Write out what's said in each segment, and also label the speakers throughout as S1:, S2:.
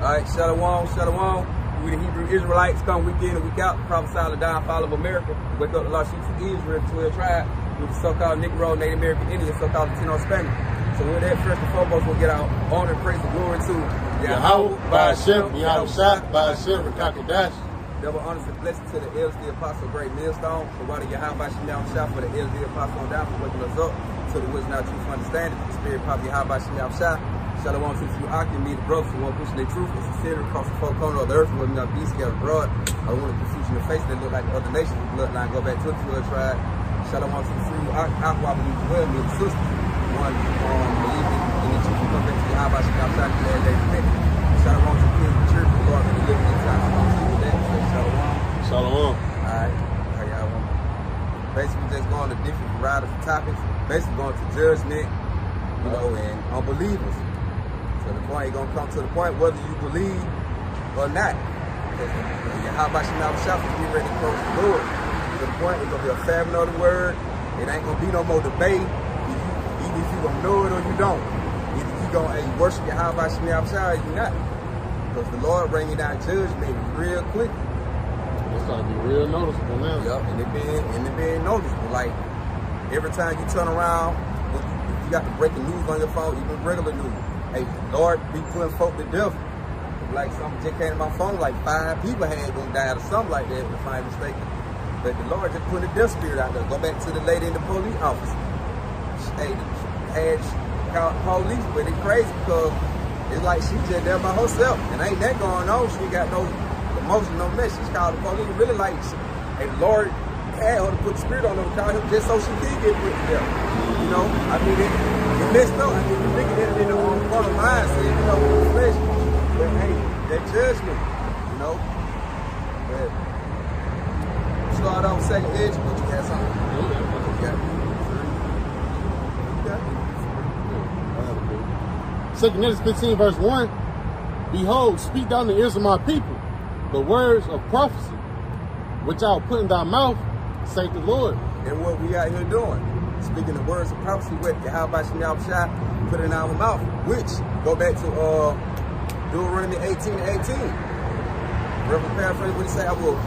S1: Alright, Shalom, Shalom. We the Hebrew Israelites come week in and week out, prophesy the downfall of America. Wake up the lost sheep of Israel, 12 tribes, with the so-called Negro, Native American Indians, so-called Latino Spanish. So with that, first and foremost, we'll get our honor, praise, and glory to
S2: Yahweh, by Hashem, Yahweh, by Hashem, Rakakadash.
S1: Double honors and blessings to the elders, the apostle, great millstone. The water Yahweh, by Hashem, for the elders, the apostle, down for waking us up to the wisdom, our truth, understanding. The spirit, probably Yahweh, by Hashem, Shalom to you, I can meet the brothers who want to push their truth and sincerity across the four corners of the earth, where we not be scattered abroad. I don't want to confuse in the face that look like the other nations. The bloodline go back to the 12 tribe. Shalom to you, I believe well, me and the sister. One believe in the truth and come back to Yahweh, Shalom, and they repent. Shalom to the kids of the church, the Lord, and the living inside. Shalom to you, that. Shalom.
S2: Shalom.
S1: Alright, how y'all want? Basically, just going to different varieties of topics. Basically, going to judgment, you know, and unbelievers. So the point, you're going to come to the point whether you believe or not. Because how about you now shop and get ready to close the door? To the point, it's going to be a famine of the word. It ain't going to be no more debate. Either if you're going to know it or you don't. Either you're going to worship your how about you now or you're not. Because the Lord bringing down judgment real quick.
S2: It's going to be real noticeable now.
S1: Yup, and it being noticeable. Like, every time you turn around, you got the breaking news on your phone, even regular news. Hey, Lord, be putting folk to death. Like something just came to my phone, like 5 people had gonna die or something like that, if I'm mistaken. But the Lord just put a death spirit out there. Go back to the lady in the police office. Hey, had called police, but it's crazy because it's like she just there by herself. And ain't that going on. She ain't got no emotion, no message. She called the police. Really like, hey, the Lord had her to put the spirit on her, call him just so she did get put to death. You know, I mean, it messed up. I mean, you think it in the front of mindset, you know, flesh. But hey, that judgment, you know. But start off second edge, but you had something.
S2: Second Edge 15 verse 1. Behold, speak down the ears of my people the words of prophecy, which I will put in thy mouth, saith the Lord.
S1: And what we out here doing, speaking the words of prophecy, what Yahweh Shah put in our mouth, which go back to Deuteronomy 18:18. Reverend paraphrase what he say, I will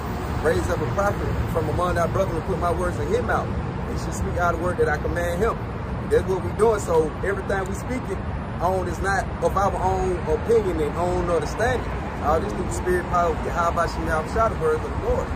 S1: raise up a prophet from among thy brethren and put my words in his mouth. And he should speak out the word that I command him. That's what we're doing. So everything we speaking on is not of our own opinion and own understanding. All this through the spirit power of Yahweh Shah, the words of the Lord.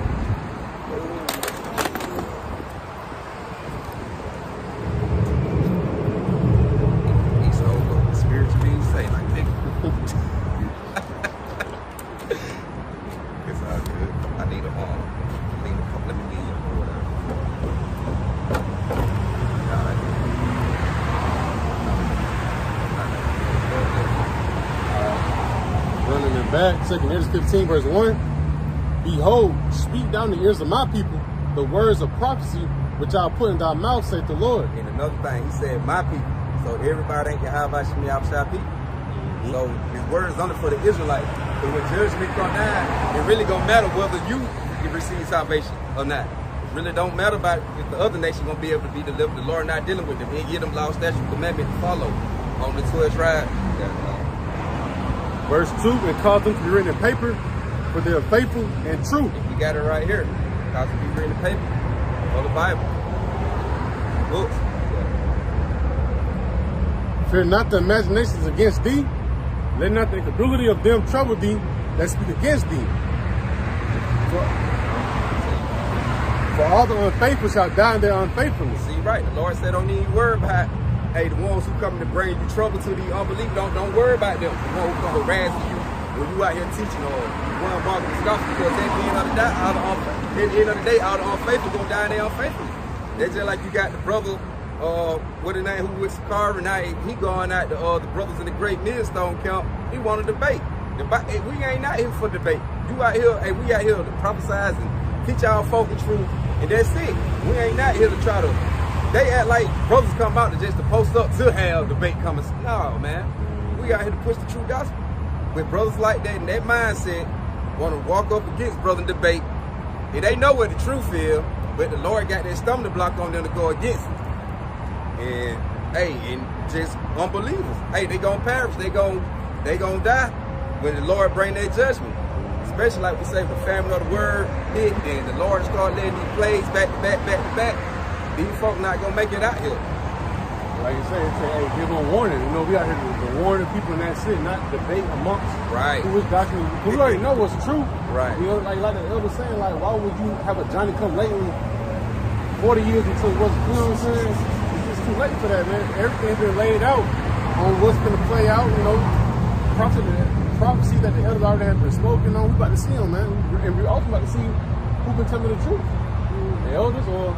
S2: Back, 2 Edge 15 verse 1. Behold, speak down the ears of my people the words of prophecy, which I'll put in thy mouth, saith the Lord.
S1: And another thing, he said, my people. So everybody ain't Yahweh Shah people. So his word is only for the Israelites. So when judgment come down, it really don't matter whether you receive salvation or not. It really don't matter about if the other nation gonna be able to be delivered. The Lord not dealing with them. He give them law, statute, commandment to follow on the 12 tribes.
S2: Verse 2, and cause them to be written in paper, for they are faithful and true.
S1: We got it right here. Cause them to be written in paper, or the Bible, books.
S2: Fear not the imaginations against thee. Let not the incredulity of them trouble thee that speak against thee. For all the unfaithful shall die in their unfaithfulness.
S1: See, right. The Lord said, don't need worry about, hey, the ones who come to bring you trouble to the unbelief, don't worry about them. The ones who come harass you when you out here teaching or one barking the scoffs, because at the end of the day, all the unfaithful gonna die in their unfaithfulness. That's just like you got the brother, what his name, who was Sakari, now he going out to the brothers in the Great Millstone camp. He want to debate. Hey, we ain't out here for debate. You out here, hey, we out here to prophesize and teach our folk the truth, and that's it. We ain't out here to try to. They act like brothers come out to post up to have debate coming. No, man. We out here to push the true gospel. With brothers like that and that mindset, want to walk up against brother and debate. And they know what the truth is, but the Lord got that stumbling block on them to go against it. And hey, and just unbelievers. Hey, they gonna perish. They gonna die. when the Lord bring that judgment, especially like we say, the famine of the word hit, then the Lord start letting these plagues back to back, back to back, these folk not gonna make it out here.
S2: Like you say, hey, give them a warning. You know, we out here to warn the people, and that's it, not debate amongst who is doctrine. We already know what's true.
S1: Right.
S2: You know, like the elder saying, like, why would you have a Johnny come lately 40 years until it wasn't, you know what I'm saying? It's too late for that, man. Everything's been laid out on what's going to play out, you know. Prophecy that the elders already have been spoken on. We about to see them, man. And we also about to see who can tell me the truth. The elders or,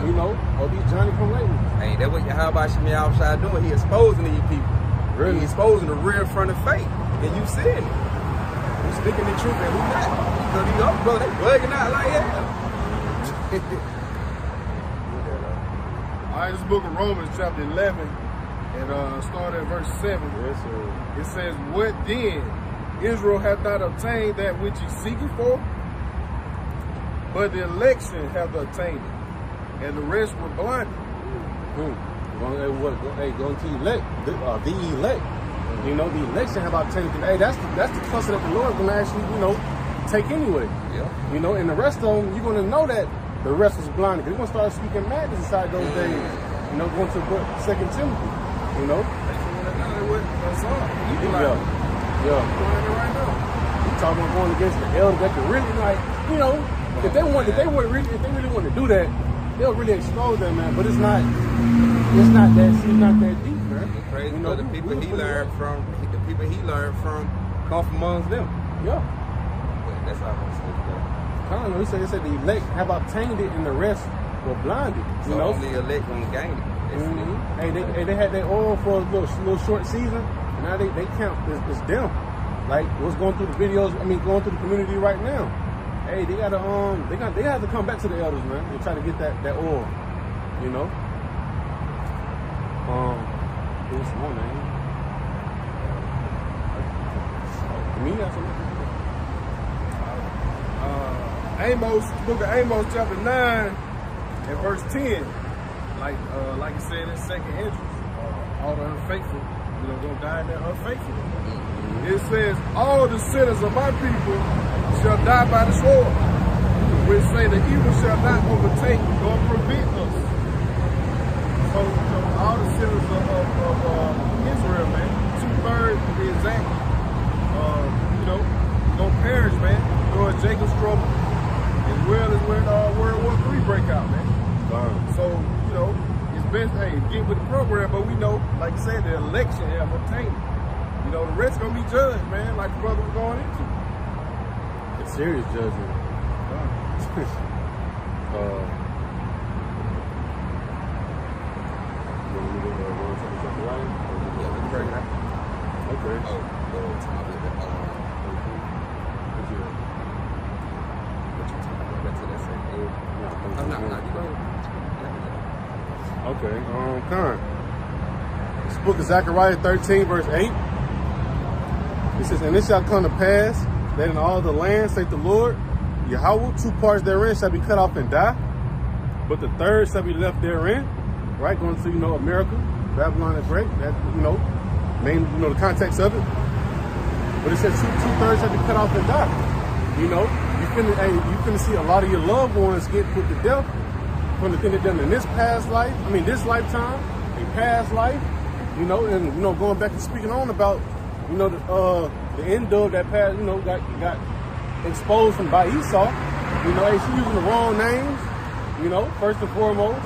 S2: you know, or these Johnny come lately.
S1: Hey, that's what Yahweh Shemi outside doing. He exposing these people. Really? He exposing the real front of faith. And you seeing it. Who's speaking the truth and who not. Because these other brothers, they bugging out like hell.
S3: All right, this book of Romans, chapter 11, and start at verse 7.
S2: Yes, sir.
S3: It says, what then? Israel hath not obtained that which he seeketh for, but the election hath obtained it, and the rest were blinded.
S2: Going to elect, the elect. You know, the election have obtained it. Hey, that's the cluster that the Lord going to actually, you know, take anyway.
S1: Yeah.
S2: You know, and the rest of them, you're going to know that the rest was blinded. They're going to start speaking madness inside those days. You know, going to the book 2 Timothy. You know? Yeah. You talking about going against the elders that could really, like, you know, if they really want to do that, they'll really expose them, man. But it's not that deep, man.
S1: It's crazy,
S2: you know,
S1: the people he learned from come from amongst them.
S2: Yeah.
S1: But that's how I'm saying.
S2: He said the elect have obtained it and the rest were blinded.
S1: So
S2: you know,
S1: only the elect gonna gain it.
S2: Hey, they had their oil for a little short season. And now they count. It's them. Like what's going through the videos. I mean, going through the community right now. Hey, they gotta they have to come back to the elders, man, and try to get that oil. You know. What's more name?
S3: Amos, book of Amos, chapter 9, and verse 10. Like you said in second entrance, all the unfaithful, you know, gonna die in their unfaithfulness. It says, all the sinners of my people shall die by the sword, which say the evil shall not overtake nor prevent us. So all the sinners of Israel, man, 2/3 to be exact, you know, gonna perish, man, during Jacob's trouble, as well as when World War III break out, man. So, you know, it's best, hey, get with the program, but we know, like you said, the election have obtained it. You know, the rest gonna be judged, man, like the brother was going into.
S2: It's serious judgment. Okay. Okay. Con. This book of Zechariah 13, verse 8. It says, and it shall come to pass that in all the land, saith the Lord, Yahweh, 2 parts therein shall be cut off and die, but the third shall be left therein. Right, going to, you know, America, Babylon is great. That, you know, the context of it. But it says 2/3 shall be cut off and die. You know, you finna see a lot of your loved ones get put to death from the thing they've done in this this lifetime, a past life, you know, and, you know, going back and speaking on about, you know, the end of that past, you know, got exposed from by Esau. You know, hey, she using the wrong names, you know, first and foremost.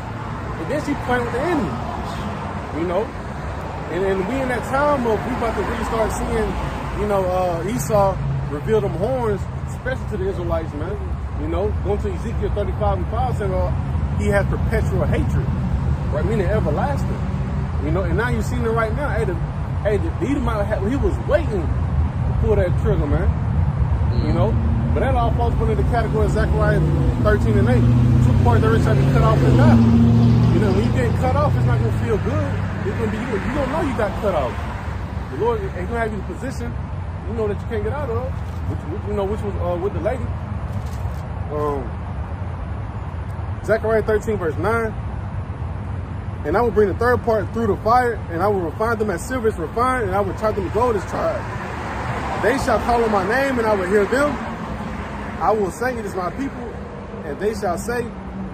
S2: And then she playing with the enemy, you know. And we in that time of, we about to really start seeing, you know, Esau reveal them horns, especially to the Israelites, man. You know, going to Ezekiel 35:5 saying, he has perpetual hatred, right? Meaning everlasting. You know, and now you're seeing it right now. Hey, the Edomite, he was waiting to pull that trigger, man. You know, but that all falls under the category of Zechariah 13 and 8. 2 parts that shall be cut off and die. You know, when you get cut off, it's not gonna feel good. It's gonna be you don't know you got cut off. The Lord ain't gonna have you in a position, you know, that you can't get out of, which was with the lady. Zechariah 13 verse 9. And I will bring the third part through the fire, and I will refine them as silver is refined, and I will try them to gold as tried. They shall call on my name, and I will hear them. I will say, it is my people, and they shall say,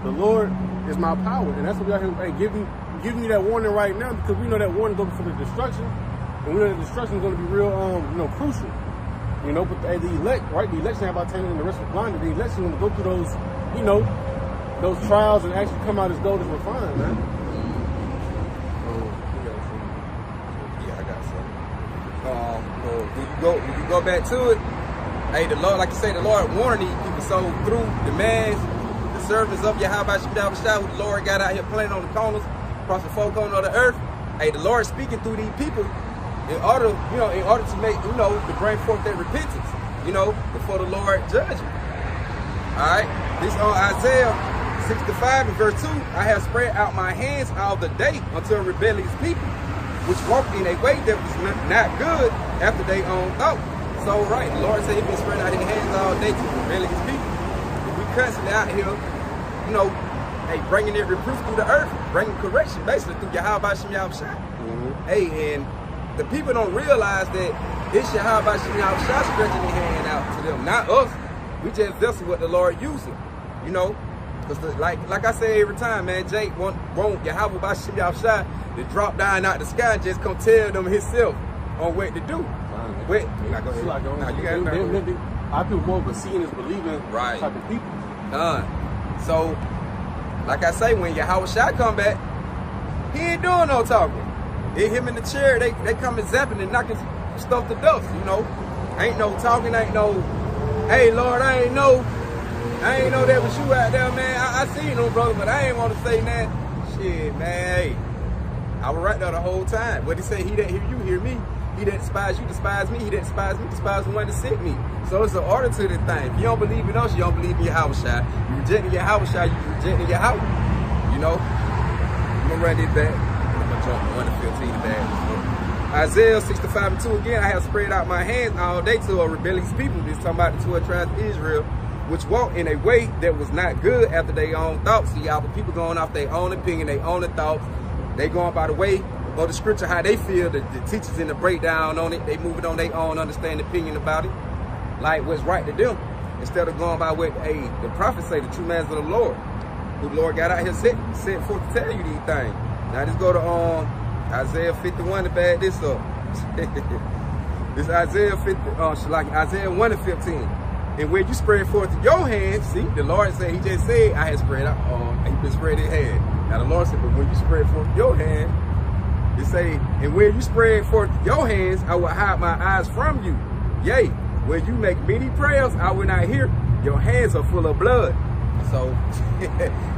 S2: the Lord is my power. And that's what we are here, hey, giving you that warning right now, because we know that warning goes before the destruction, and we know that destruction is going to be real, crucial. You know, but the elect, right? The election about taking in the rest of blinded. The election going to go through those, those trials and actually come out as gold as refined, man.
S1: Yeah, I got something. When you go back to it, hey, the Lord, like you say, the Lord warned these people. So through the servants of Yahweh Shah, who the Lord got out here playing on the corners, across the four corners of the earth, hey, the Lord speaking through these people in order to make, to bring forth their repentance, before the Lord judge them. All right, this on Isaiah 65 and verse 2, I have spread out my hands all the day unto a rebellious people, which walked in a way that was not good after their own thought. So, right, the Lord said he's been spreading out his hands all day to rebellious people. If we constantly out here, hey, bringing their reproof through the earth, bringing correction basically through Yahweh Shah. Hey, and the people don't realize that it's Yahweh Shah stretching their hand out to them, not us. We just vessel what the Lord using, because like I say every time, man, Jake want Yahweh Shah to drop down out the sky and just come tell them himself on what to do. Wait, now go ahead. Now you got it.
S2: I feel more of a seeing is believing type of people.
S1: So, like I say, when Yahweh Shah come back, he ain't doing no talking. Him in the chair, they come and zapping and knocking stuff to dust, Ain't no talking, ain't no, hey Lord, I ain't know that was you out there, man. I see you, brother, but I ain't want to say that. Shit, man, hey. I was right there the whole time. What he say, he that hear you, hear me. He that despise you, despise me. He that despise me, despise the one that sent me. So it's an order to this thing. If you don't believe in us, you don't believe in Yahweh Shah. You rejecting Yahweh Shah, you rejecting Yahweh. I'm going to run this back. I'm going to jump 1 to 15 back. Isaiah 65 and 2 again, I have spread out my hands all day to a rebellious people. This talking about the 12 tribes of Israel, which walked in a way that was not good after their own thoughts. See, y'all, the people going off their own opinion, their own thoughts. They going by the way of the scripture, how they feel, the teachers in the breakdown on it. They move it on their own understanding, opinion about it, like what's right to them, instead of going by what the prophets say, the true mans of the Lord, who the Lord got out here sent forth to tell you these things. Now just go to Isaiah 51 to bag this up. This Isaiah 1 and 15. And where you spread forth your hands, see, the Lord said, he just said, I had spread out, he been spread his hand. Now the Lord said, but when you spread forth your hand, it say, and where you spread forth your hands, I will hide my eyes from you. Yea, when you make many prayers, I will not hear. Your hands are full of blood. So,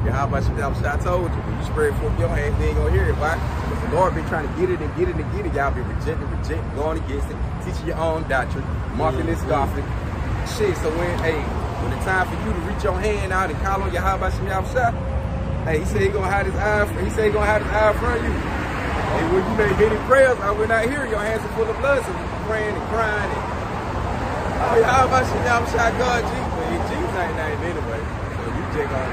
S1: Yahweh Shah told you, when you spread forth your hands, they ain't gonna hear it. Why? Because the Lord been trying to get it and get it and get it. Y'all been rejecting, going against it, teaching your own doctrine, marking this scoffing. Shit, so when it's time for you to reach your hand out and call on Yahweh Shah, hey, he said he gonna hide his eye. He said he gonna hide his eye from you. And when you make many prayers, I will not hear. Your hands are full of blood, so you praying and crying. And, Yahweh Shah, God, Jesus. But Jesus ain't name anyway. So you just gonna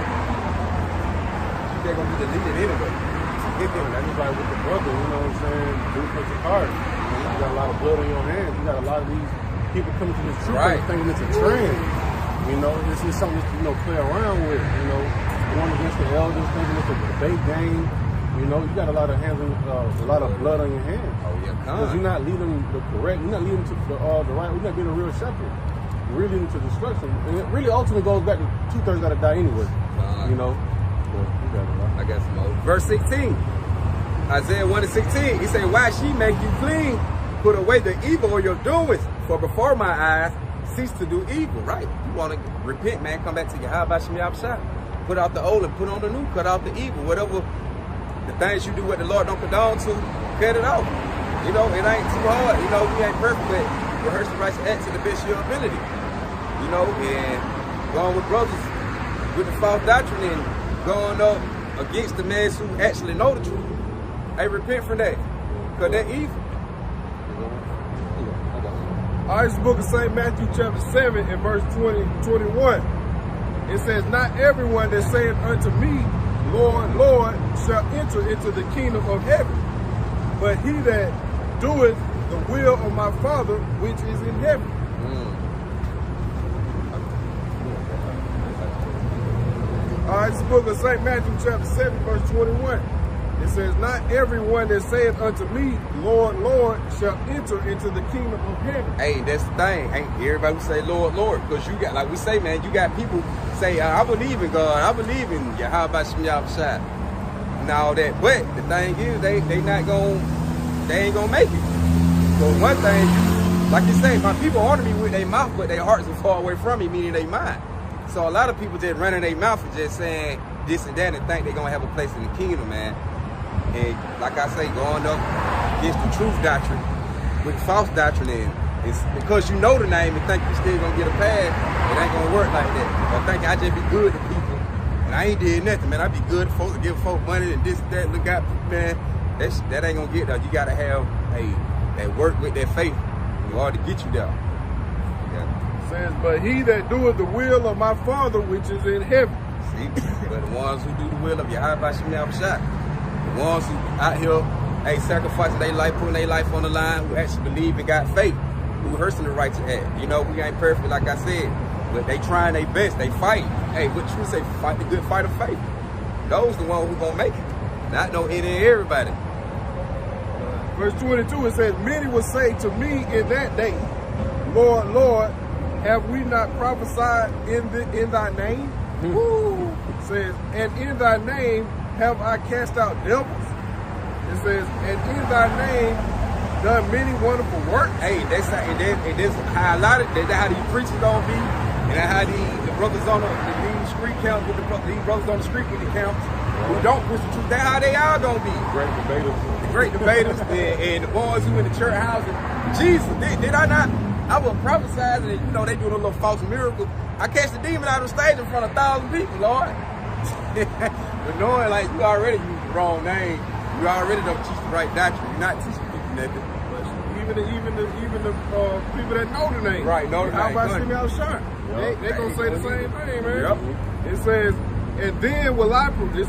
S1: be deleted anyway.
S2: That's just like with the brother, you know what I'm saying? Do put your heart. You got a lot of blood on your hands. You got a lot of these people coming to this truth and thinking it's a trend. This is something to play around with. Going against the elders, thinking it's a debate game. You got a lot of hands, a lot of blood on your hands.
S1: Oh yeah,
S2: because you're not leading the correct. You're not leading to the right. You're not being a real shepherd. You're really leading to destruction, and it really ultimately goes back to 2/3 gotta die anyway. But you got it, right?
S1: I got some more. Verse 16, Isaiah 1 and 16. He said, "Why she make you clean? Put away the evil of your doings, for before my eyes cease to do evil." Right? You want to repent, man? Come back to Yahweh Shah. Put out the old and put on the new. Cut out the evil. Whatever the things you do what the Lord don't condone to, cut it out. It ain't too hard. We ain't perfect, but rehearse the righteous acts to the best of your ability. And going with brothers with the false doctrine and going up against the men who actually know the truth. Hey, repent from that, because they're evil.
S3: All right, this book of St. Matthew chapter 7 and verse 20-21. It says, not everyone that saith unto me, Lord, Lord, shall enter into the kingdom of heaven, but he that doeth the will of my Father which is in heaven. All right, this book of St. Matthew chapter 7, verse 21. It says, not everyone that saith unto me, Lord, Lord, shall enter into the kingdom of heaven.
S1: Hey, that's the thing. Ain't everybody who say Lord, Lord, because you got, like we say, man, you got people say, I believe in God, I believe in Yahweh Shem Yahushua, and all that. But the thing is, they ain't gonna make it. So one thing, like you say, my people honor me with their mouth, but their hearts are far away from me, meaning they mind. So a lot of people just running their mouth and just saying this and that and think they're gonna have a place in the kingdom, man. And like I say, going up against the truth doctrine with false doctrine, and it's because you know the name and think you're still gonna get a pass, it ain't gonna work like that. Or think I just be good to people, and I ain't did nothing, man. I be good to folks, give folks money and this, that, look out, man. That ain't gonna get there. You gotta have that work with that faith in order to get you there. Yeah.
S3: Says, but he that doeth the will of my Father which is in heaven.
S1: See, but the ones who do the will of Yahweh Shem Yahushua, the ones who out here, sacrificing their life, putting their life on the line, who actually believe and got faith, who rehearsing the righteous act. You know, we ain't perfect, like I said, but they trying their best, they fight. Hey, what you say, fight the good fight of faith. Those the ones who gonna make it. Not no any and everybody.
S3: Verse 22, it says, many will say to me in that day, Lord, Lord, have we not prophesied in thy name? Woo. It says, and in thy name have I cast out devils. It says, and in thy name done many wonderful works.
S1: Hey, that's how a lot of that's how these preachers gonna be, and that's how the brothers on the street camps with these brothers on the street with the camps who don't push the truth. That's how they all gonna be.
S2: Great debaters.
S1: The great debaters and the boys who in the church house. Jesus, did I not? I was prophesizing, and you know they doing a little false miracle. I catch the demon out of the stage in front of 1,000 people, Lord. But knowing like you already used the wrong name, you already don't teach the right doctrine. You're not teaching people nothing.
S3: Even the people that know the name.
S1: Right, know the name.
S3: How about Shem Yahushua? They gonna say the same thing, man.
S1: Yep.
S3: It says, and then will I, this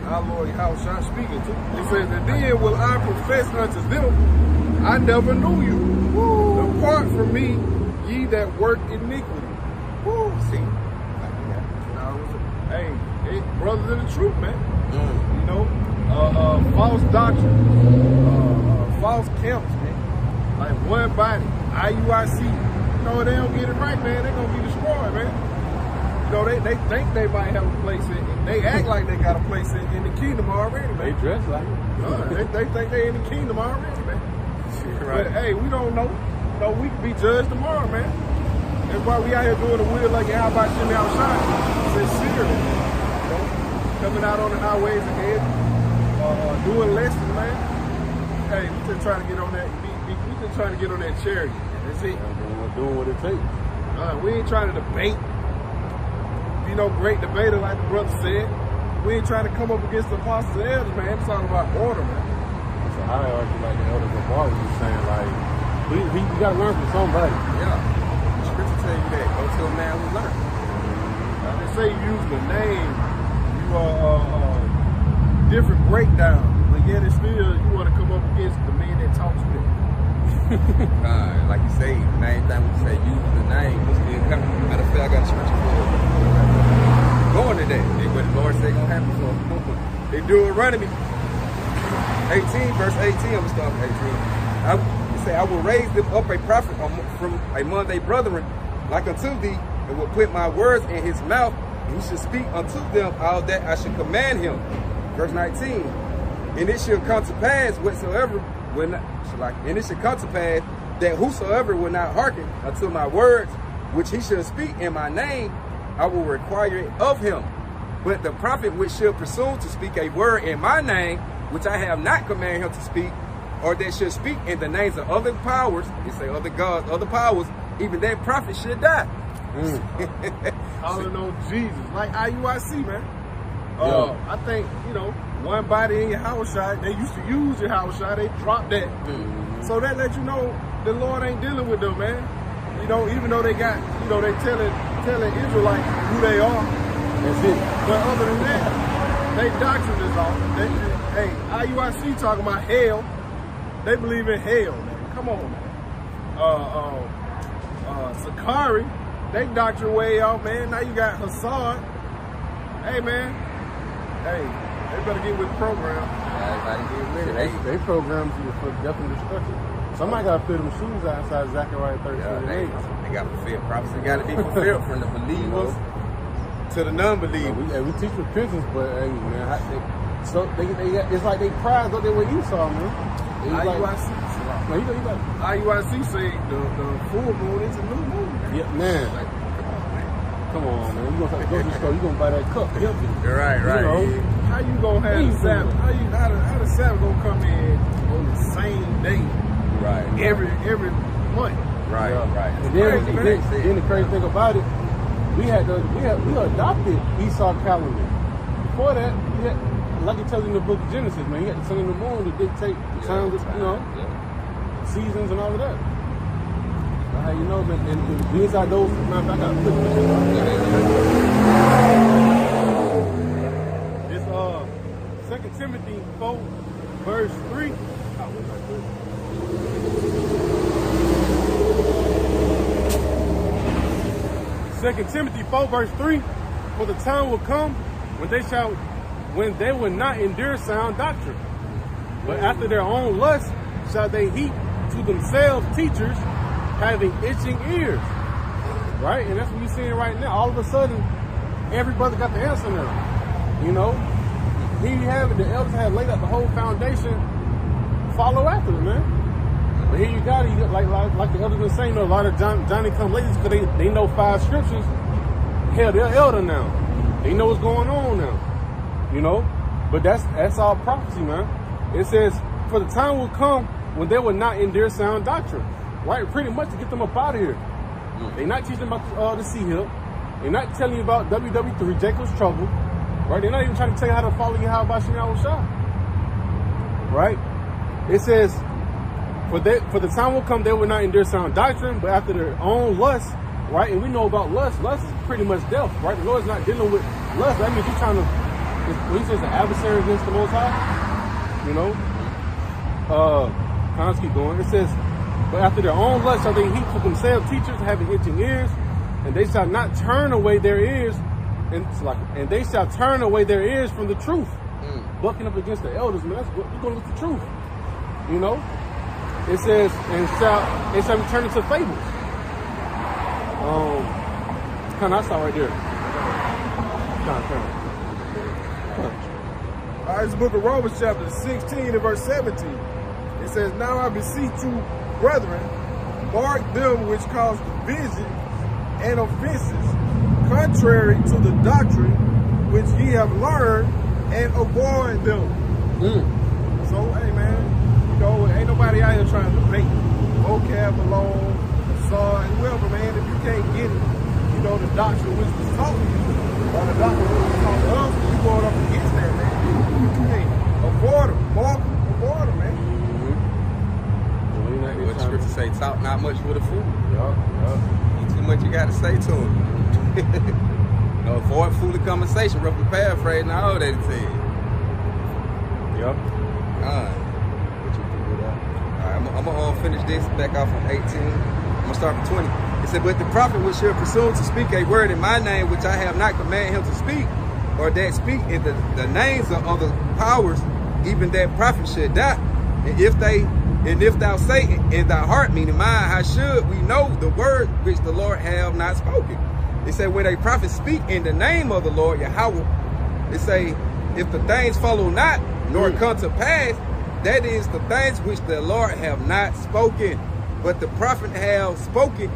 S3: our Lord Yahushua speaking to. It says, and then will I profess unto them, I never knew you. Woo. Depart from me, ye that work iniquity.
S1: Woo. See?
S3: Hey, brothers in the truth, man. You know, false doctrine, false camps, man. Like one body, IUIC. You know, they don't get it right, man. They're gonna be destroyed, man. You know, they think they might have a place in. They act like they got a place in the kingdom already, man.
S2: They dress like it.
S3: They think they in the kingdom already, man.
S1: Right.
S3: But hey, we don't know. You know, we could be judged tomorrow, man. That's why we out here doing the will like Yahweh Shem Yahushua. Sincerely. You know, coming out on the highways ahead, doing lessons, man. Hey, we just trying to get on that. We just trying to get on that charity. That's it.
S2: Doing what it takes.
S3: We ain't trying to debate. You know, great debater like the brother said. We ain't trying to come up against the apostles and elders, man. It's all about order, man.
S2: It's a hierarchy, like the elder Gabar was just saying, like, we gotta learn from somebody.
S1: Yeah. The scripture tell you that. Go to a man who learned.
S3: They say you use the name, you different breakdown, but yet it's still you want to come up against the man that taught you that.
S1: Like you say, the main thing we say, use the name. Matter of fact, I got a scripture for it. Going to that. That's what the Lord say gonna happen for them. They do it running me. 18, verse 18, I'm gonna start with 18. I will raise them up a prophet from among their brethren, like unto thee, and will put my words in his mouth, and he should speak unto them all that I should command him. Verse 19. And it shall come to pass whatsoever will not, and it shall come to pass that whosoever will not hearken unto my words, which he shall speak in my name, I will require it of him. But the prophet which shall presume to speak a word in my name, which I have not commanded him to speak, or that should speak in the names of other powers, you say other gods, other powers, even that prophet should die.
S3: Calling on Jesus, like IUIC, man.
S2: Yeah.
S3: I think, you know, one body in your house shot, they used to use your house shot, they dropped that. So that let you know the Lord ain't dealing with them, man. You know, even though they got, you know, they telling Israelites who they are.
S2: That's it.
S3: But other than that, they doctrine is off. Hey, IUIC talking about hell. They believe in hell, man. Come Come on, man. Sakari, they doctor way off, man. Now you got Hassan. Hey, man. Hey, they better get with the program.
S1: Everybody get with it.
S2: They programmed you for death and destruction. Somebody got to fit them shoes outside Zechariah 13 and 8.
S1: They got fulfilled. Prophecy got to be fulfilled from the believers to the non-believers.
S2: We teach repentance, but hey, man, it's like they prize up there with Esau, man.
S3: IUIC say the full moon is a new moon.
S2: Yeah, man. Come on, man. You gonna go to the store, you gonna buy that cup.
S1: Right.
S2: You know,
S3: how you gonna have the Sabbath? How the Sabbath gonna come in on the same day?
S1: Right.
S3: Every month.
S1: Right.
S2: And then the crazy thing about it, we adopted Esau calendar. Before that, we had, like it tells you in the book of Genesis, man, you had the sun and the moon to dictate the times, seasons and all of that. But how you know, man, and these are those, matter of fact, I got to put this 2 Timothy 4, verse 3. Second Timothy 4, verse 3, for the time will come when they will not endure sound doctrine, but after their own lust shall they heap to themselves teachers having itching ears. Right? And that's what you're seeing right now. All of a sudden, every brother got the answer now. You know? Here you have it, the elders have laid out the whole foundation. Follow after it, man. But here you got it, like the elders been saying, a lot of Johnny come ladies because they know 5 scriptures. Hell, they're elder now. They know what's going on now. You know? But that's all prophecy, man. It says, for the time will come when they will not endure sound doctrine. Right? Pretty much to get them up out of here. They're not teaching about the sea hill. They're not telling you about WW3, Jacob's Trouble. Right? They're not even trying to tell you how to follow Yahweh Shem Shah. Right? It says, for the time will come they will not endure sound doctrine, but after their own lust, right? And we know about lust. Lust is pretty much death, right? The Lord's not dealing with lust. That means you're trying to, when he says the adversary against the Most High, you know? Let's keep going. It says, but after their own lust shall they heap for themselves teachers having itching ears, and they shall not turn away their ears, and they shall turn away their ears from the truth. Bucking up against the elders, man. That's what we're going with the truth. You know? It says, and it shall be turned into fables. I saw right there.
S3: All right, it's the book of Romans chapter 16 and verse 17. It says, now I beseech you, brethren, mark them which cause division and offenses, contrary to the doctrine which ye have learned, and avoid them. So, hey man, you know, ain't nobody out here trying to debate vocab alone, saw, and whoever, man. If you can't get it, you know, the doctrine which was taught to you, or the doctrine which was taught to us, you going up against that, man. You can't avoid them, mark them, avoid them, man.
S1: What the scripture say, talk not much with a fool. Ain't too much you got to say to him. No, avoid foolish conversation, roughly paraphrasing all that it said.
S2: Yep.
S1: What you think of that? All right, I'm going to finish this back off on 18. I'm going to start from 20. It said, but the prophet which shall presume to speak a word in my name, which I have not commanded him to speak, or that speak in the names of other powers, even that prophet should die. And if thou say in thy heart, meaning mine, how should we know the word which the Lord have not spoken? It said, when a prophet speak in the name of the Lord Yahweh, it say, if the things follow not, nor come to pass, that is the things which the Lord have not spoken. But the prophet have spoken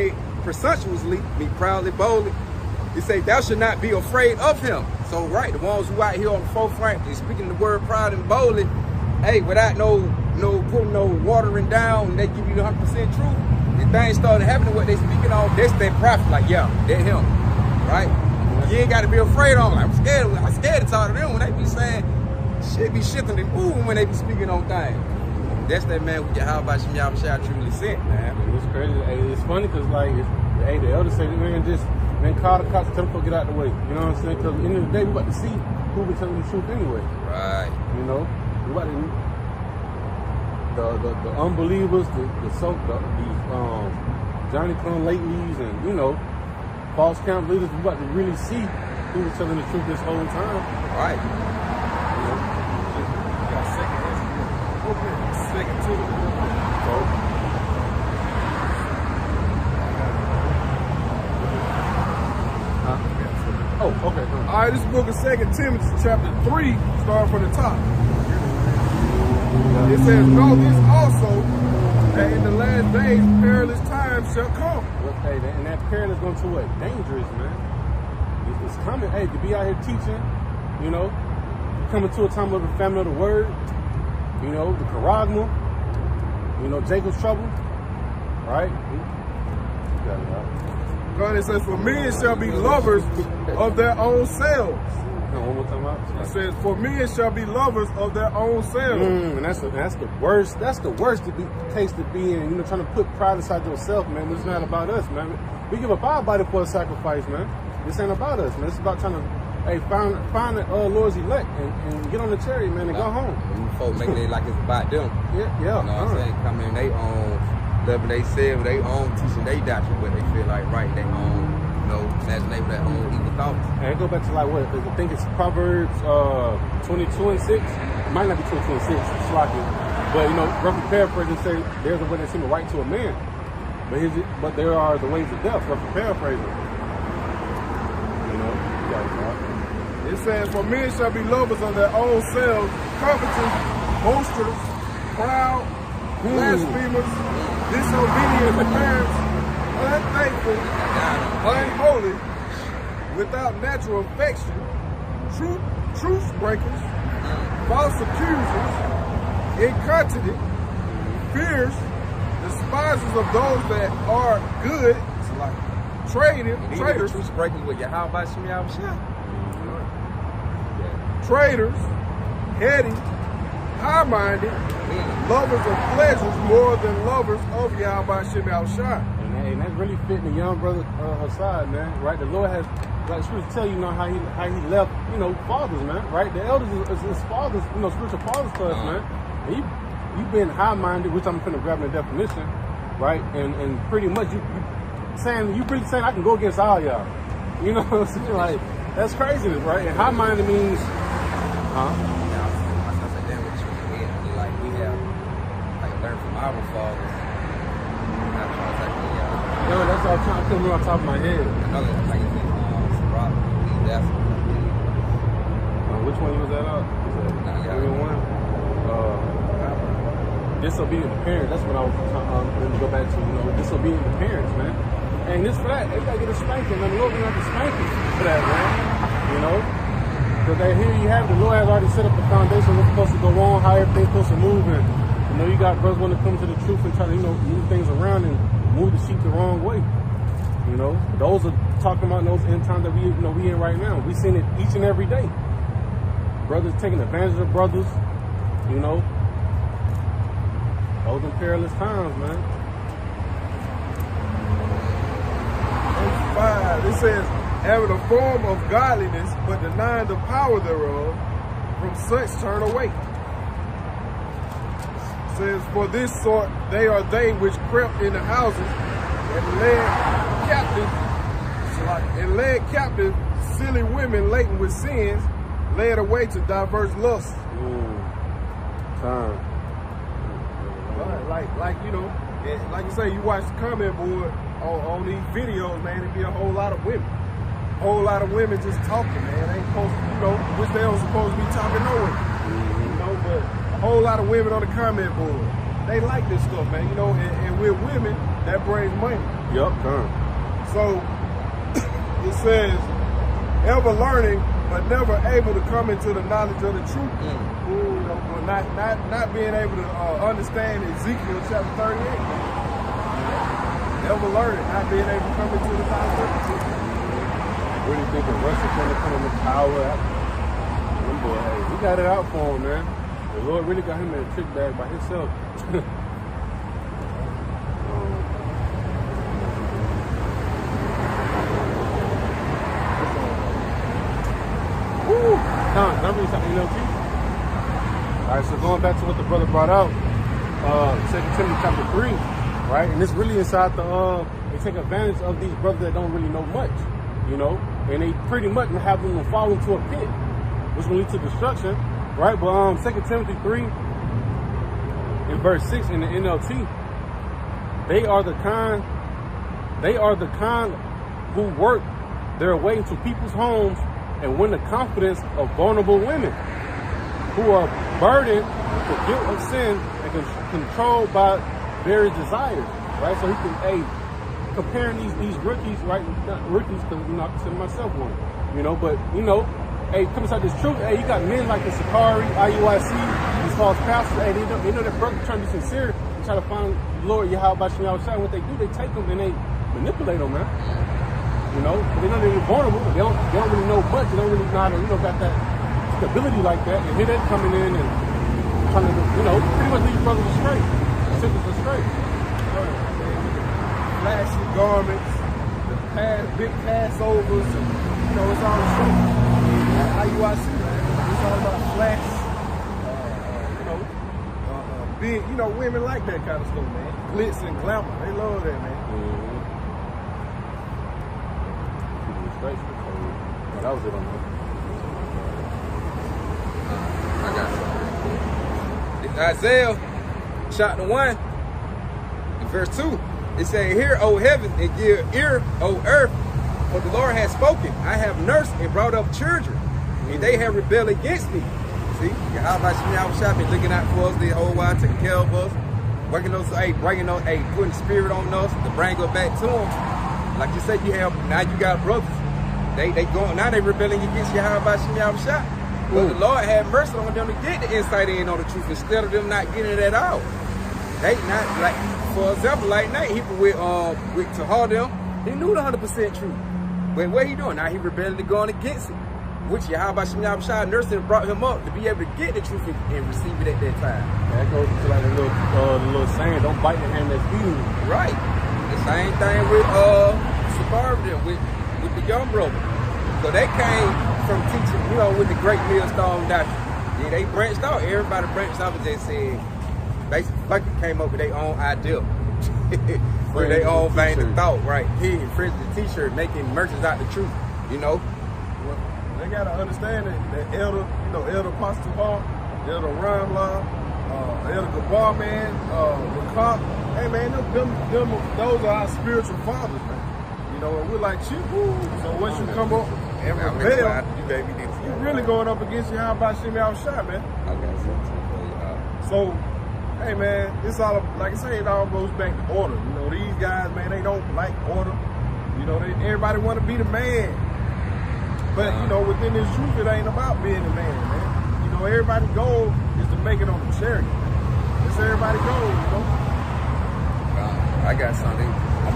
S1: it presumptuously, me proudly, boldly. It say, thou should not be afraid of him. So, right, the ones who out here on the forefront, they speaking the word proud and boldly, hey, without no putting no watering down, and they give you the 100% truth, the things started happening, what they speaking on, that's their prophet, like, yeah, they're him, right? You ain't got to be afraid of them. I'm scared to talk to them when they be saying, shit be shifting and moving when they be speaking on things. That's that man with Yahweh Shem Shah truly sent, man.
S2: It's crazy. Hey, it's funny because, like, the elders say, man, call the cops, tell them to get out the way. You know what I'm saying? Because at the end of the day, we about to see who be telling the truth anyway.
S1: Right.
S2: You know? We about to... the unbelievers, the Johnny come latelys, and you know, false camp leaders. We about to really see who was telling the truth this whole time.
S1: Right.
S3: You got second to
S2: Oh, okay.
S3: All right, this book of 2 Timothy chapter 3, starting from the top. It says, know this also, that in the last days perilous times shall come.
S2: Okay, and that perilous going to what? Dangerous, man. It's coming. Hey, to be out here teaching, you know, coming to a time of the family of the word, you know, the charagma, you know, Jacob's trouble, right?
S3: God, it says, for men shall be lovers of their own selves.
S2: One more time out.
S3: It says, for men shall be lovers of their own selves.
S2: And that's the worst. That's the worst case to be in. You know, trying to put pride inside yourself, man. It's not about us, man. We give up our body for a sacrifice, man. This ain't about us, man. It's about trying to, hey, find the Lord's elect and get on the chariot, man, and go home.
S1: Them folks making it like it's about them.
S2: Yeah.
S1: You know what I'm saying? Coming in their own, loving they self, they own, teaching they doctrine, what they feel like right, they own, you know, imagine their own evil thoughts.
S2: And it go back to like what? I think it's Proverbs 22:6. It might not be 22:6, slacking. But you know, roughly paraphrasing say there's a way that seems right to a man. But there are the ways of death, roughly paraphrasing. You know,
S3: it says, for men shall be lovers of their own selves, covetous, boasters, proud, blasphemers, disobedient to parents, unthankful, unholy, without natural affection, truth breakers, false accusers, incontinent, fierce, despisers of those that are good, traitors,
S1: truth breakers with your how about some y'all shit?
S3: traitors, heady, high-minded, lovers of pleasures more than lovers of Yahweh Shem Yahushua.
S2: And that's really fitting the young brother Hassad, man. Right? The Lord has, like, scripture tell you, how he left, you know, fathers, man. Right? The elders is his fathers, you know, spiritual fathers to us, man. And you been high-minded, which I'm finna grab in the definition, right? And pretty much you saying I can go against all y'all. You know what I'm saying? Like, that's craziness, right? And high-minded means,
S1: Our fathers.
S2: No, that's all. I couldn't remember on top of my head.
S1: Another like it's that's
S2: which one was that up? One. Disobedient to parents. That's what I was going to go back to. You know, disobedient to parents, man. And this for that, they gotta get a spanking. Man, the Lord gonna have to spank you for that, man. You know, because here you have the Lord has already set up the foundation. What's supposed to go on, how everything's supposed to move, and you know, you got brothers want to come to the truth and try to, you know, move things around and move the sheep the wrong way. You know, those are talking about those end times that we in right now. We seen it each and every day. Brothers taking advantage of brothers. You know, those are perilous times, man.
S3: Verse 5, it says, having a form of godliness, but denying the power thereof, from such turn away. Says, for this sort they are they which crept in the houses and led captive silly women laden with sins, led away to diverse lusts. Like you know, like you say, you watch the comment board on these videos, man, it be a whole lot of women. Whole lot of women just talking, man. They ain't supposed to, you know, which they don't supposed to be talking no way. You know, but whole lot of women on the comment board. They like this stuff, man, you know, and with women, that brings money.
S2: Yup,
S3: so it says, ever learning, but never able to come into the knowledge of the truth. You know, but not being able to understand Ezekiel chapter 38. Ever learning, not being able to come into the knowledge of the truth.
S2: Really thinking Russell's gonna come in the power. Boy, hey, we got it out for him, man. The Lord really got him in a trick bag by himself. All right, so going back to what the brother brought out, 2 Timothy chapter 3, right? And it's really inside the, they take advantage of these brothers that don't really know much, you know? And they pretty much have them fall into a pit, which will lead to destruction, right? But 2 Timothy 3 in verse 6 in the NLT, they are the kind who work their way into people's homes and win the confidence of vulnerable women who are burdened with the guilt of sin and controlled by various desires, right? So he can, comparing these rookies, right? Not rookies, because I consider myself one, you know, but you know, come inside this truth. You got men like the Sakari, IUIC, these false pastors. They know that brother trying to be sincere and try to find the Lord Yahweh Shem. What they do, they take them and they manipulate them, man. You know, but they know they're vulnerable. They don't really know much. They don't really know how to, got that stability like that. And here they're coming in and trying to, pretty much lead brothers astray, sisters astray.
S3: Flashy garments, the big Passovers, and, it's all the show. IUIC, man. It's all about flash. Big, women like that kind of stuff, man. Glitz and glamour. They love that, man.
S2: That was it on that.
S1: I got something. It's Isaiah chapter 1, verse 2. It says, "Hear, O heaven, and give ear, O earth, for the Lord has spoken. I have nursed and brought up children, and they have rebelled against me." See, how about you been looking out for us the whole while, taking care of us, working those, putting the spirit on us to bring us back to Him. Like you said, now you got brothers. They going now. They rebelling against Yahweh Shah. But the Lord had mercy on them to get the insight in on the truth instead of them not getting it at all. They not like, for example, like Nate, he with Tahar them, he knew the 100% truth. But what he doing now? He rebelled and going against it. Which Yahweh Shah nursed and brought him up to be able to get the truth and receive it at that time.
S2: That goes to like a little saying, "Don't bite the hand that's feeding you."
S1: Right. The same thing with Suburban with the young brother. So they came from teaching, with the great millstone doctrine. Yeah, they branched out. Everybody branched out and just said, basically came up with their own idea. with their own vein of thought, right? He infringed the t-shirt, making merchants out the truth, Well,
S3: they gotta understand that Elder, Elder Apostle Hall, Elder Ramla, Elder Gabar, man, Rakab, hey man, those are our spiritual fathers, man. And we're like, shit, so once you come up and rebel, you really going up against Yahweh Shem Shah, man. So, hey man, it's all, like I say, it all goes back to order. These guys, man, they don't like order. Everybody want to be the man. But, within this truth, it ain't about being the man. Everybody's goal is to make it on the chariot. That's everybody's goal,
S1: I got something. I'm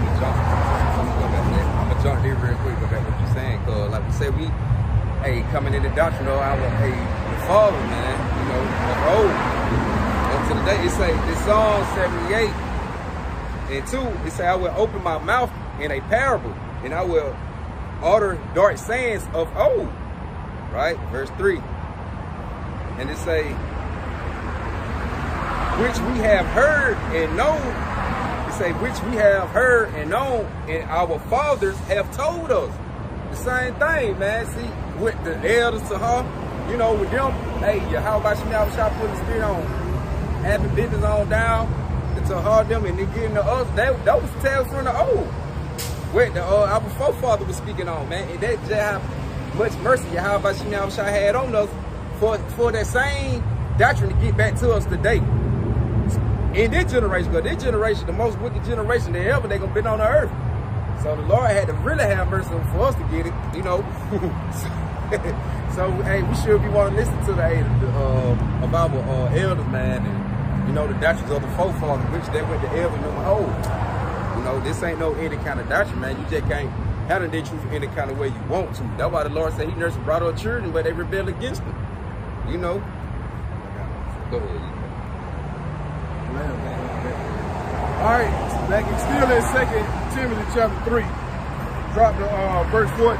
S1: gonna jump there real quick, go back to what you're saying, cause like we said, we coming in the doctrine, the father, man, of old. Up to the day, it say this Psalm 78 and 2, it say, "I will open my mouth in a parable, and I will utter dark sayings of old." Right? Verse 3. And it say, "Which we have heard and known." Which we have heard and known, and our fathers have told us. The same thing, man. See, with the elders to her, with them, how about Shah putting the spirit on, having business on down to her them, and then getting to us. That was tales from the old. What our forefather was speaking on, man. And that's just how much mercy Yahweh Shah had on us for that same doctrine to get back to us today. In this generation, because this generation, the most wicked generation they ever, they gonna be on the earth. So the Lord had to really have mercy for us to get it, So we should be wanting to listen to the about elders, man, and the doctrines of the forefather, which they went to elder number old. This ain't no any kind of doctrine, man. You just can't handle that truth any kind of way you want to. That's why the Lord said He nursed and brought up children, but they rebelled against Him. Go ahead.
S3: All right, back still in 2 Timothy chapter 3, drop to verse 14.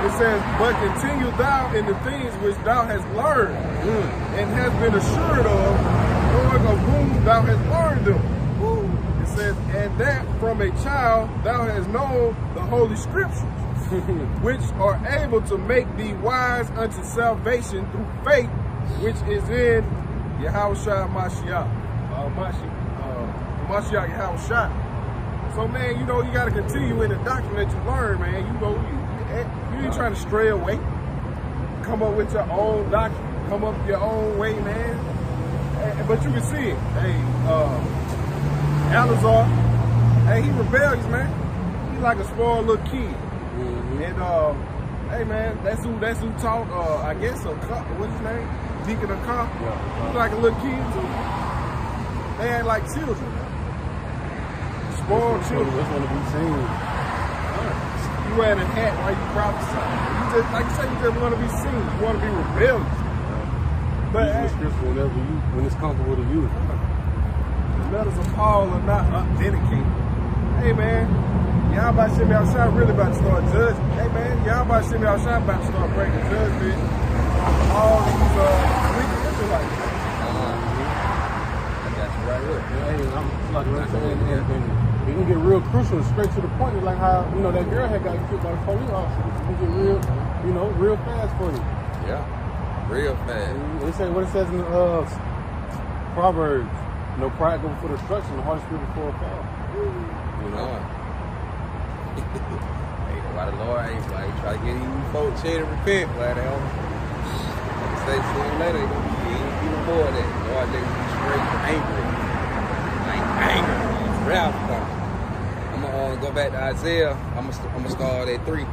S3: It says, "But continue thou in the things which thou hast learned and hast been assured of, knowing of whom thou hast learned them. It says, and that from a child thou hast known the Holy Scriptures, which are able to make thee wise unto salvation through faith, which is in Yahushua Mashiach. Mashiach Yahushua. So, man, you know, you got to continue in the doctrine that you learn, man. You know, you ain't trying to stray away. Come up with your own doctrine. Come up your own way, man. But you can see it. Hey, Alazar, hey, he rebellious, man. He like a spoiled little kid. And hey, man, that's who taught. I guess what's his name? Deacon Akar. Yeah. He's like a little kid too. They ain't like children. Spoiled children.
S2: That's want to be seen.
S3: You wearing a hat while you prophesy. You just, like you say, you just want to be seen. You want to be rebellious. But
S2: use the scripture when it's comfortable to use.
S3: The letters of Paul are not authenticated. Hey, man, y'all about to send me outside, really about to start judging. Hey, man, y'all about to send me outside, about to start breaking judgment. All these wicked Israelites.
S1: I got you right here.
S2: Hey, I'm like what I'm saying, we can get real crucial and straight to the point. It's like how, you know, that girl had got killed by the police officer. We get real, you know, real fast for you.
S1: Yeah, real fast.
S2: They say what it says in the Proverbs, you know, pride goes before destruction, the Holy Spirit before a fall. You know?
S1: Hey, why the Lord ain't why he try to get you folks here to repent, why they don't say sooner or later, they gonna be even more of that. Lord, they gonna be straight angry. Like anger. Wrath coming. I'm gonna go back to Isaiah. I'm gonna start at 3.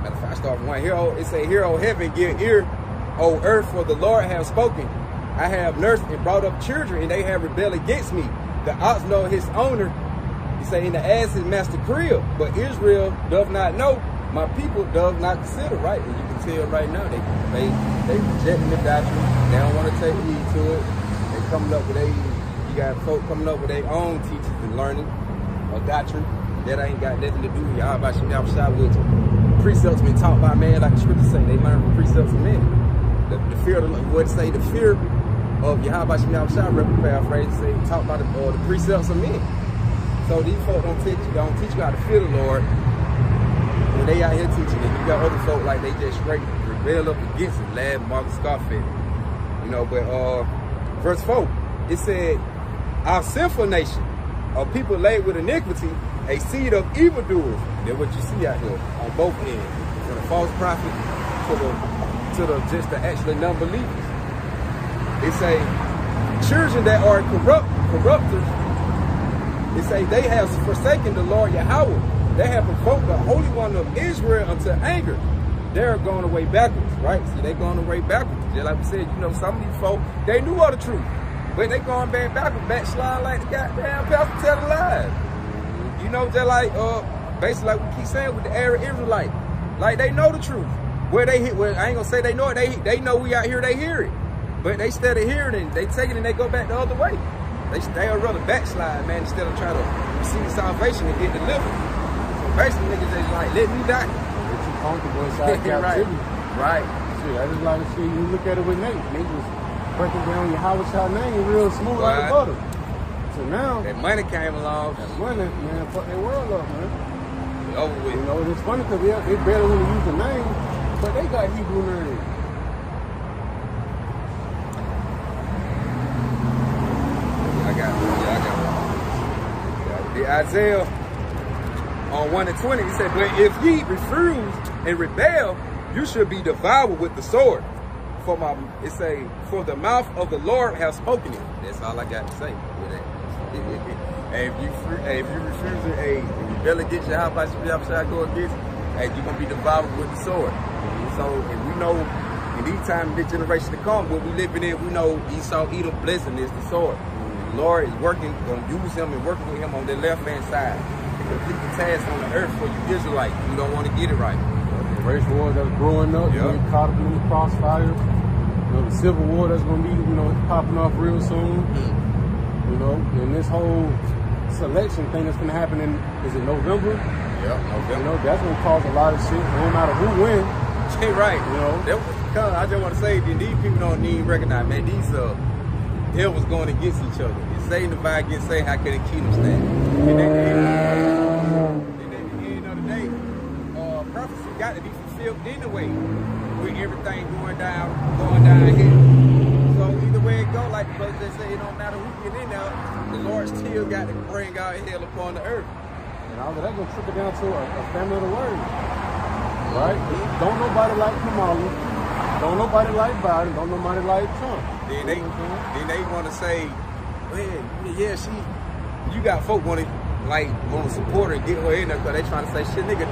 S1: Matter of fact, I start from 1. It say, hear, O heaven, give ear, O earth, for the Lord hath spoken. I have nursed and brought up children, and they have rebelled against me. The ox know his owner. He say, in the ass his master crib. But Israel doth not know. My people doth not consider. Right? And you can tell right now, they rejecting the doctrine. They don't want to take heed to it. They coming up with you got folk coming up with their own teachers and learning or doctrine that ain't got nothing to do with y'all about shit outside with precepts been taught by man, like the scriptures say. They learn from precepts of men. The fear of what it say, the fear of Yahweh Shem Shah, paraphrase, say taught by the precepts of men. So these folk don't teach you how to fear the Lord when they out here teaching it. You got other folk like they just straight rebel up against it, lad, Marcus Scarface. You know, but verse 4, it said, our sinful nation, a people laid with iniquity, a seed of evildoers. That's what you see out here on both ends. From the false prophet to the just the actual non-believers. They say children that are corrupters. They say they have forsaken the Lord Yahweh. They have provoked the Holy One of Israel unto anger. They're going away backwards, right? See, they're going away backwards. Just like we said, you know, some of these folk, they knew all the truth. But they going backwards, backslide like the goddamn pastor tell the lies. You know, just like, basically like we keep saying with the Arab Israelite. Like, they know the truth. Where they hit, well, I ain't gonna say they know it, they know we out here, they hear it. But they instead of hearing it, they take it and they go back the other way. They would rather backslide, man, instead of trying to receive salvation and get delivered. So basically, niggas just like, let me die.
S2: They're too comfortable inside captivity.
S1: Right.
S2: Shit, I just like to see you look at it with Nate. Nate was breaking down Yahweh's name real smooth like butter. So now
S1: that money came along.
S2: That money, man, fuck their world up, man.
S1: It's over with.
S2: You know, it's funny because they barely want to use the name, but they got Hebrew names.
S1: I got the Isaiah on 1:20. He said, but if ye refuse and rebel, you should be devoured with the sword. It say, for the mouth of the Lord has spoken it. That's all I got to say with that. And if you refuse to rebel against your house, go against, you're gonna be devoured with the sword. So, and we know in these times, this generation to come, what we living in, we know Esau, Edom, blessing is the sword. The Lord is working, gonna use him and working with him on the left-hand side. Complete the task on the earth for you Israelites. You don't want to get it right.
S2: The race war that's growing up, getting caught up in the crossfire. You know, the civil war that's gonna be, you know, popping off real soon. You know, and this whole selection thing that's gonna happen is it November?
S1: Yeah, November.
S2: You know, that's gonna cause a lot of shit, no matter who wins.
S1: Right.
S2: You know,
S1: I just want to say that these people don't even recognize, man. devils going against each other. If Satan divide against Satan, how can the kingdom stand? And at the end of the day, prophecy got to be fulfilled anyway, with everything going down here. So either way it go, like the brother just said, it don't matter who get in there, the Lord still got to bring out hell upon the earth.
S2: And all of that gonna trickle down to a family of the word. Right? Don't nobody like Kamala. Don't nobody like Biden. Don't nobody like Trump.
S1: Then they want to say, well, yeah, you got folk want to support her and get her in there because they trying to say, shit, nigga,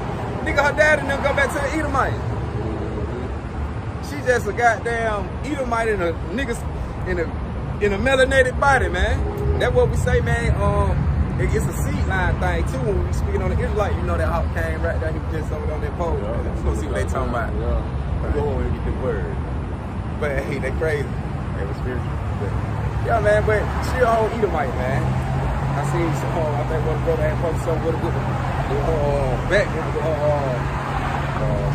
S1: her dad and them go back to the Edomite. She just a goddamn Edomite in a niggas in a melanated body, man. That's what we say, man. It's a seed line thing too. When we speaking on the Israelite, you know that Hawk came right there. He was just over on that pole. Yeah, let's go see what they talking about. Yeah. Go on and get the word. But hey, they crazy. They was spiritual. Yeah, man. But she a whole Edomite, man. I seen some. I think one brother had posted something with her background,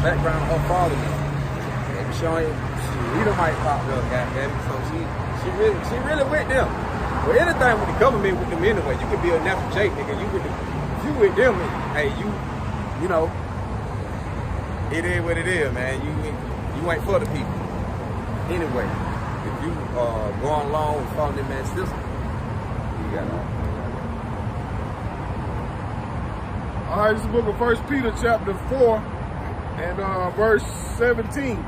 S1: background of her father. They be showing she Edomite popped up, goddamn. So she really with them. Well, anything with the government with them anyway, you can be a natural Jake, nigga. You with them, hey, you know, it is what it is, man. You ain't for the people. Anyway, if you going along with following that man's system, you got
S3: All right, this is the book of 1 Peter chapter 4 and verse 17.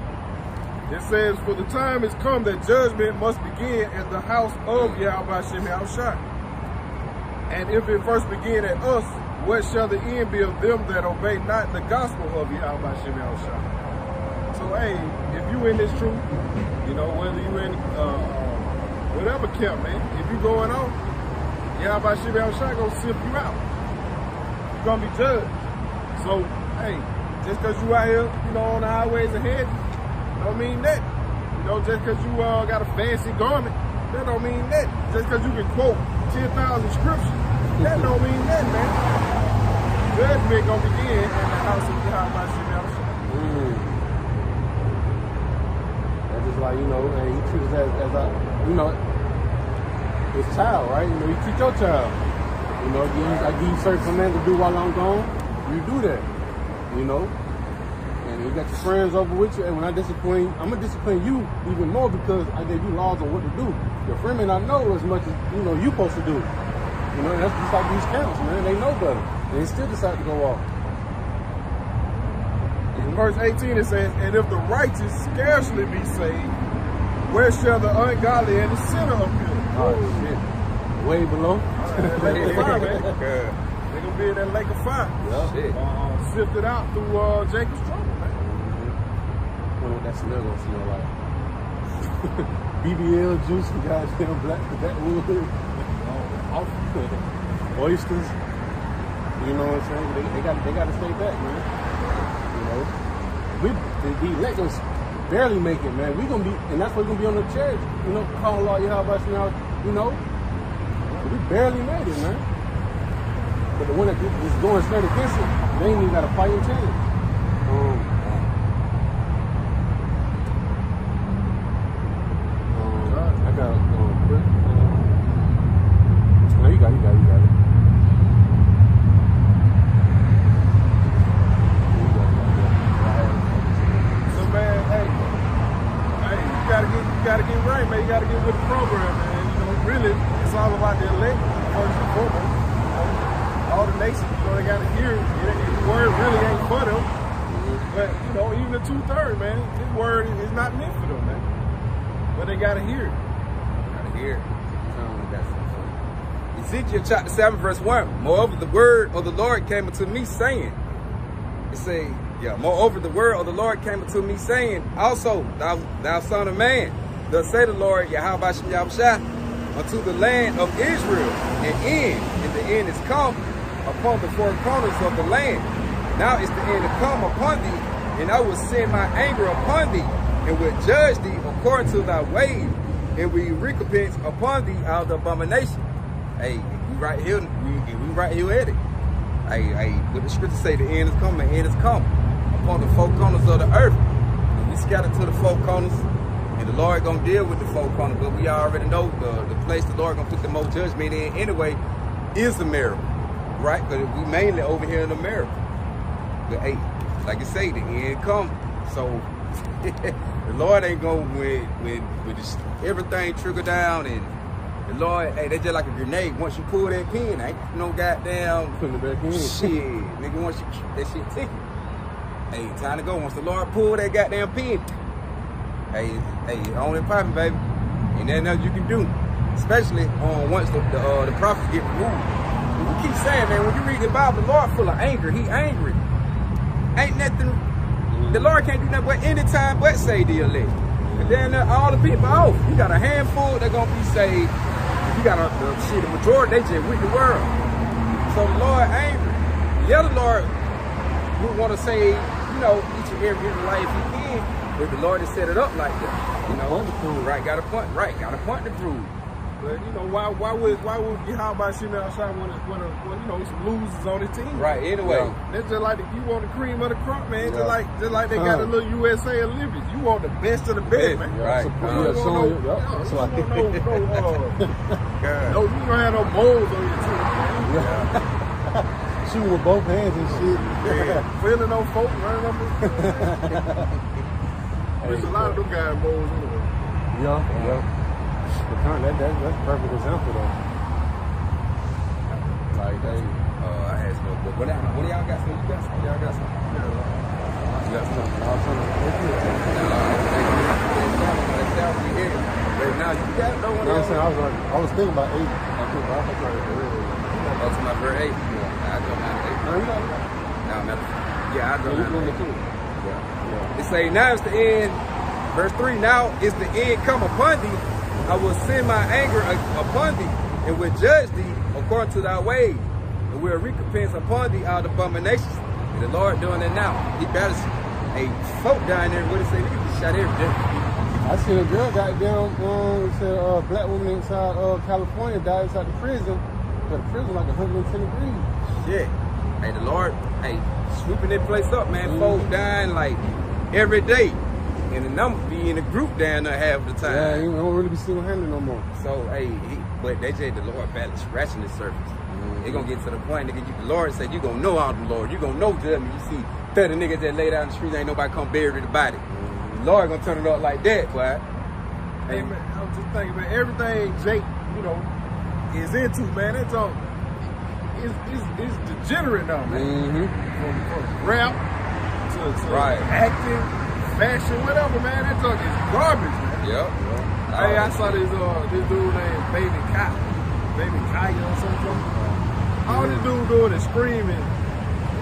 S3: It says, for the time has come that judgment must begin at the house of Yahweh Shem Yahushua. And if it first begin at us, what shall the end be of them that obey not the gospel of Yahweh Shem Yahushua? So, hey, if you in this truth, you know, whether you in whatever camp, man, if you going on, Yahweh Shem Yahushua gonna sift you out. You're gonna be judged. So, hey, just because you out here, you know, on the highways ahead, don't mean that. You know, just because you got a fancy garment, that don't mean that. Just because you can quote 10,000 scriptures, that don't mean that, man. Judgment gonna begin in the house of Yahweh Shem Yahushua.
S2: That's just like, you know, hey, you treat us as a, you know, it's child, right? You know, you teach your child. You know, I give you certain commands to do while I'm gone, you do that. You know? And you got your friends over with you, and when I discipline, I'm gonna discipline you even more because I gave you laws on what to do. Your friend may not know as much as you know you're supposed to do. You know, and that's just like these camps, man. They know better. And they still decide to go off.
S3: In verse 18 it says, and if the righteous scarcely be saved, where shall the ungodly and the sinner appear?
S2: Oh shit. Way below.
S3: Lake of fire, man. They're gonna be in that lake of fire.
S2: Yeah.
S3: Sifted out through Jacob's trouble, man.
S2: What that smell gonna smell like? BBL juice and goddamn blackwood. Oysters. You know what I'm saying? They got to stay back, man. You know, the elect us barely make it, man. We gonna be, and that's what we're gonna be on the church. You know, calling all Yahweh now. You know, we barely made it, man. But the one that is going straight against it, they ain't even got a fighting chance. I got quick. No, you got it.
S3: So man, hey, you gotta get right, man. You gotta get with the program, man. You know, really, it's all about the elect first and foremost. All the nations, you know, they gotta hear it. The word really ain't for them. But you know, even the 2/3, man, this word is not meant for them, man. But they gotta hear it.
S1: Here. Ezekiel chapter 7 verse 1. Moreover, the word of the Lord came unto me saying, moreover, the word of the Lord came unto me saying, also, thou son of man, thus say the Lord, Yahweh Shem Yahushua, unto the land of Israel, and the end is come upon the four corners of the land. Now is the end to come upon thee, and I will send my anger upon thee, and will judge thee according to thy ways, and we recompense upon thee out of the abomination. Hey, we right here at it. Hey, what the scripture say, the end is coming, the end is come upon the four corners of the earth. And we scattered to the four corners, And the Lord gonna deal with the four corners, but we already know the place the Lord gonna put the most judgment in anyway is America, right? Because we mainly over here in America. But hey, like I say, the end come. So the Lord ain't gonna with this, everything trickle down, and the Lord, hey, they just like a grenade. Once you pull that pin, ain't no goddamn
S2: Putting it back in.
S1: shit, nigga. Once you that shit ticking, hey, time to go. Once the Lord pull that goddamn pin, hey, on and popping, baby. Ain't nothing else you can do, especially once the prophets get removed. We keep saying, man, when you read the Bible, the Lord full of anger. He angry. Ain't nothing. The Lord can't do nothing but anytime but save the elect. And then all the people off. You got a handful that gonna be saved. You got the majority, they just with the world. So the Lord angry. The other Lord would want to save, you know, each and every life he can, but the Lord has set it up like that. You know, right? Got a point to prove.
S3: But you know, why would Yahweh sitting outside when you know some losers on his team?
S1: Right. Anyway,
S3: that's just like you want the cream of the crop, man. Just like they got a little USA Olympics. You want the best of the best, man.
S1: Right.
S3: No, you don't have no moles on your team, man.
S2: Yeah. Shooting with both hands and shit.
S3: Yeah. Feeling on folks running up. There's a lot of them guys moles anyway.
S2: Yeah. That's a perfect example though. Like they
S1: I had some, but what y'all got some? Y'all got some?
S2: you got something. I was trying
S1: But now you got no one.
S2: You know what I'm saying? I was thinking about 8. I think I was like,
S1: Oh, to my verse 8. Yeah, I don't have 8.
S2: no, you know.
S1: No, I'm not. Yeah, I don't
S2: You
S1: have
S2: doing
S1: 8.
S2: it too. Yeah.
S1: It say, now is the end. Verse 3, now is the end come upon thee. I will send my anger upon thee, and will judge thee according to thy ways, and will recompense upon thee our abominations. And the Lord doing it now. He better a folk down there, what it say, they get shot every day.
S2: I seen a girl goddamn said a black woman inside California died inside the prison. But the prison like 110 degrees.
S1: Shit. Hey, the Lord, hey, sweeping that place up, man. Folk dying like every day. And the number be in a group down there half the time.
S2: Yeah, you don't really be single-handed no more.
S1: So, hey, but they say the Lord badly scratching the surface. They gonna get to the point, nigga, the Lord said, you gonna know all the Lord. You gonna know judgment. You see 30 niggas that lay down in the street, ain't nobody come bury the body. The Lord gonna turn it up like that, boy.
S3: Hey, man, I was just thinking, man, everything Jake, you know, is into, man, it's degenerate now, man. From rap to acting, fashion, whatever, man. That junk is garbage, man.
S1: Yep.
S3: Hey, I saw this dude named Baby Kaya or something. All this dude doing is screaming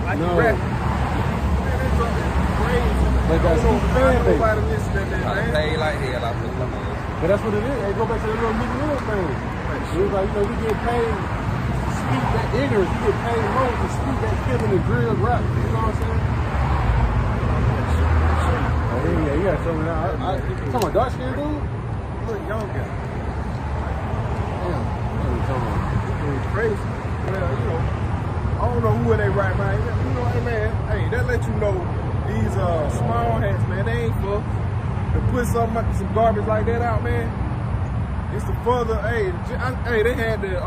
S3: like he rapping. Man, that junk is crazy.
S2: But that's
S3: nobody listen to that,
S1: Gotta
S3: man.
S1: pay like hell, I put them on.
S2: But that's what it is. They go back to the little Meek Mill thing. It was like, you know, we get paid to speak that ignorance. We get paid more to speak that killing and drill rap. You know what I'm saying? Yeah, you gotta show me that. Come on, dark skinned dude?
S3: Look, young guy.
S2: Damn.
S3: It's crazy. Well, you know, I don't know who they right mind. You know, hey man, hey, that let you know these small hats, man, they ain't for to put some garbage like that out, man. It's the further, hey, they had the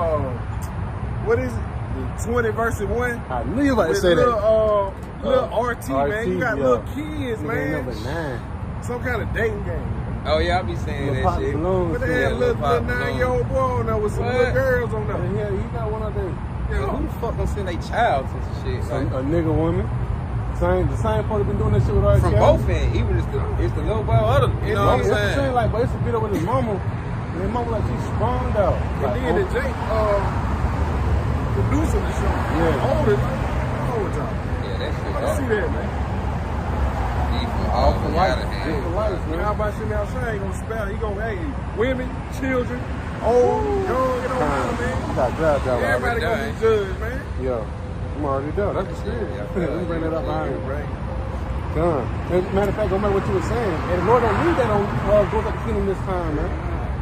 S3: what is it? The 20 versus 1.
S2: I knew you about to say
S3: little,
S2: that.
S3: Little RT, man. You got little kids, man.
S2: Number 9.
S3: Some kind of dating game.
S1: Oh yeah, I be saying that shit.
S3: But they had a little 9-year-old boy on there with some little girls on there.
S2: Yeah, you got one of them.
S1: Yeah, who the fuck gonna send their child to some shit?
S2: A nigga woman. The same party been doing that shit with our
S1: From both ends, even it's the little boy or the, you know what I'm saying?
S2: Like, but it's a video with his mama. And his mama like she spawned out.
S3: And then the Jake producing the show.
S2: Yeah.
S3: Older time.
S1: Yeah, that shit.
S3: I see that, man.
S1: All for life, man.
S3: How about sitting outside? He gonna spell. He gonna, hey, women, children, old, young, it don't matter, man.
S2: You got drive that.
S3: Everybody gonna be judged, man.
S2: Yeah. I'm already done. That's the spirit. Let me bring that up behind you.
S3: Right.
S2: Done. Matter of fact, go back what you were saying. And the Lord don't need that on goes like the kingdom this time, man.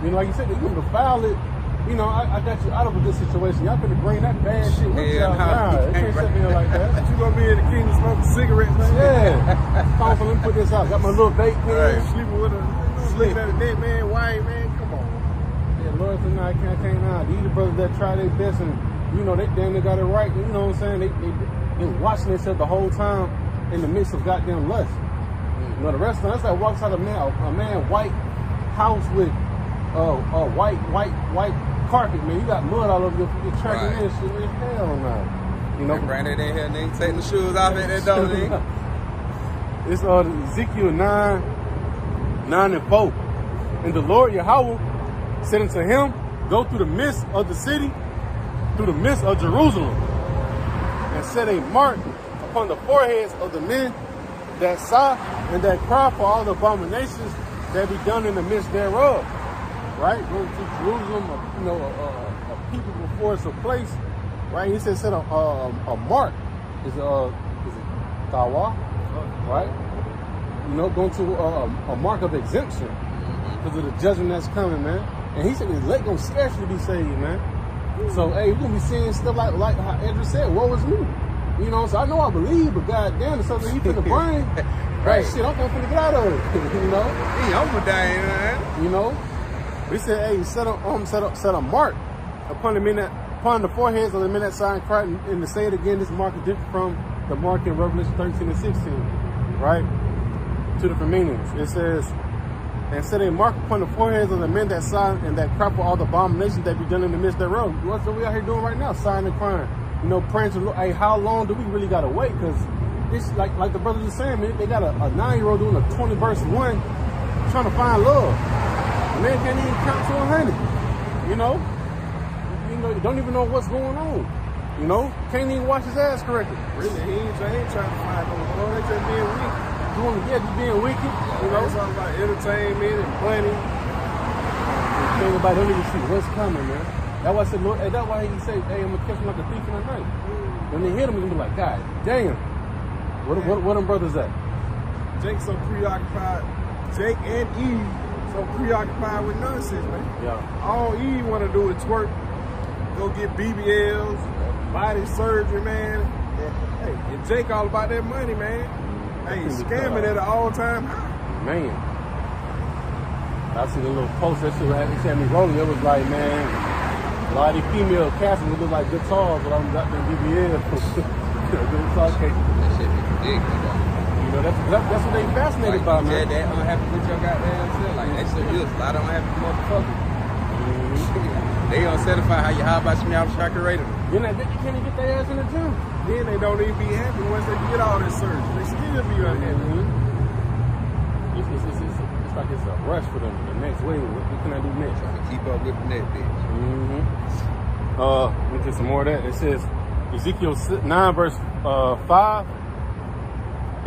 S2: You know, like you said, you can defile it. You know, I got you out of a good situation. Y'all finna bring that bad shit with y'all. Nah, it can't sit there like that.
S3: You gonna be in the kingdom smoking cigarettes, man?
S2: Yeah. Let me put this out. Got my little vape pen.
S3: Sleeping with a just looking at the dead man, white man, come on.
S2: Yeah, Lord said, nah, I can't now. These are the brothers that try their best and, you know, they damn near got it right. You know what I'm saying? They watching themselves the whole time in the midst of goddamn lust. You know, the rest of them, that's like walks out a man white house with white carpet, man. You got mud all over your tracking in and shit. Man, hell no. You know,
S1: Brandon in here, nigga, taking the shoes off at that door, nigga.
S2: It's Ezekiel 9:4. And the Lord Yahweh said unto him, go through the midst of the city, through the midst of Jerusalem, and set a mark upon the foreheads of the men that sigh and that cry for all the abominations that be done in the midst thereof. Right? Go to Jerusalem, you know, a people before it's a place. Right? He said set a mark. Is it Tawa? Right? You know, going to a mark of exemption because of the judgment that's coming, man. And he said the elect gonna scarcely be saved, man. So hey, you're gonna be seeing stuff like how Edris said, woe is me. You know, so I know I believe, but goddamn, it's something he finna bring. Right, shit, I'm finna get out of it. You know?
S1: I'm gonna die, man.
S2: You know? He said, hey, set a mark upon the foreheads of the men that sign Christ, and to say it again, this mark is different from the mark in Revelation 13 and 16. Right? Two different meanings. It says, and set a mark upon the foreheads of the men that sign and that cry for all the abominations that be done in the midst thereof. What's what we out here doing right now? Signing and crying. You know, praying to the Lord. Hey, how long do we really gotta wait? Because it's like the brothers are saying, man, they got a 9-year-old doing a 20 verse 1 trying to find love. The man can't even count to 100. You know, don't even know what's going on. You know, can't even wash his ass correctly.
S3: Really, he ain't trying to find no love. They just being weak.
S2: Just being wicked. You know,
S3: it's all about entertainment and money.
S2: Everybody don't even see what's coming, man. That's why I said, Lord, that's why he said, hey, I'm gonna catch him like a thief in the night. When they hit him, he's gonna be like, God damn. What them brothers at?
S3: Jake so preoccupied. Jake and Eve so preoccupied with nonsense, man.
S2: Yeah.
S3: All Eve want to do is twerk, go get BBLs, body surgery, man. Hey, and Jake all about that money, man. Hey, scamming at an all-time high.
S2: Man. I see the little post that shit had me rolling. It was like, man, a lot of these female castings look like guitars, but I'm got them BBL. Guitar cases.
S1: That shit be ridiculous.
S2: You know, that's what they fascinated by, man.
S1: Yeah, that unhappy with your goddamn self. Like, that shit is a lot of unhappy motherfuckers. They unsatisfied how you how about some y'all chakerated.
S2: Then you can't even get their ass in the gym.
S3: Then they don't even be happy once they get all this surgery. They still be unhappy.
S2: It's like it's a rush for them. The next wave, what can I do next?
S1: Trying to keep up with the net, bitch.
S2: Let me get some more of that. It says, Ezekiel 9 verse 5.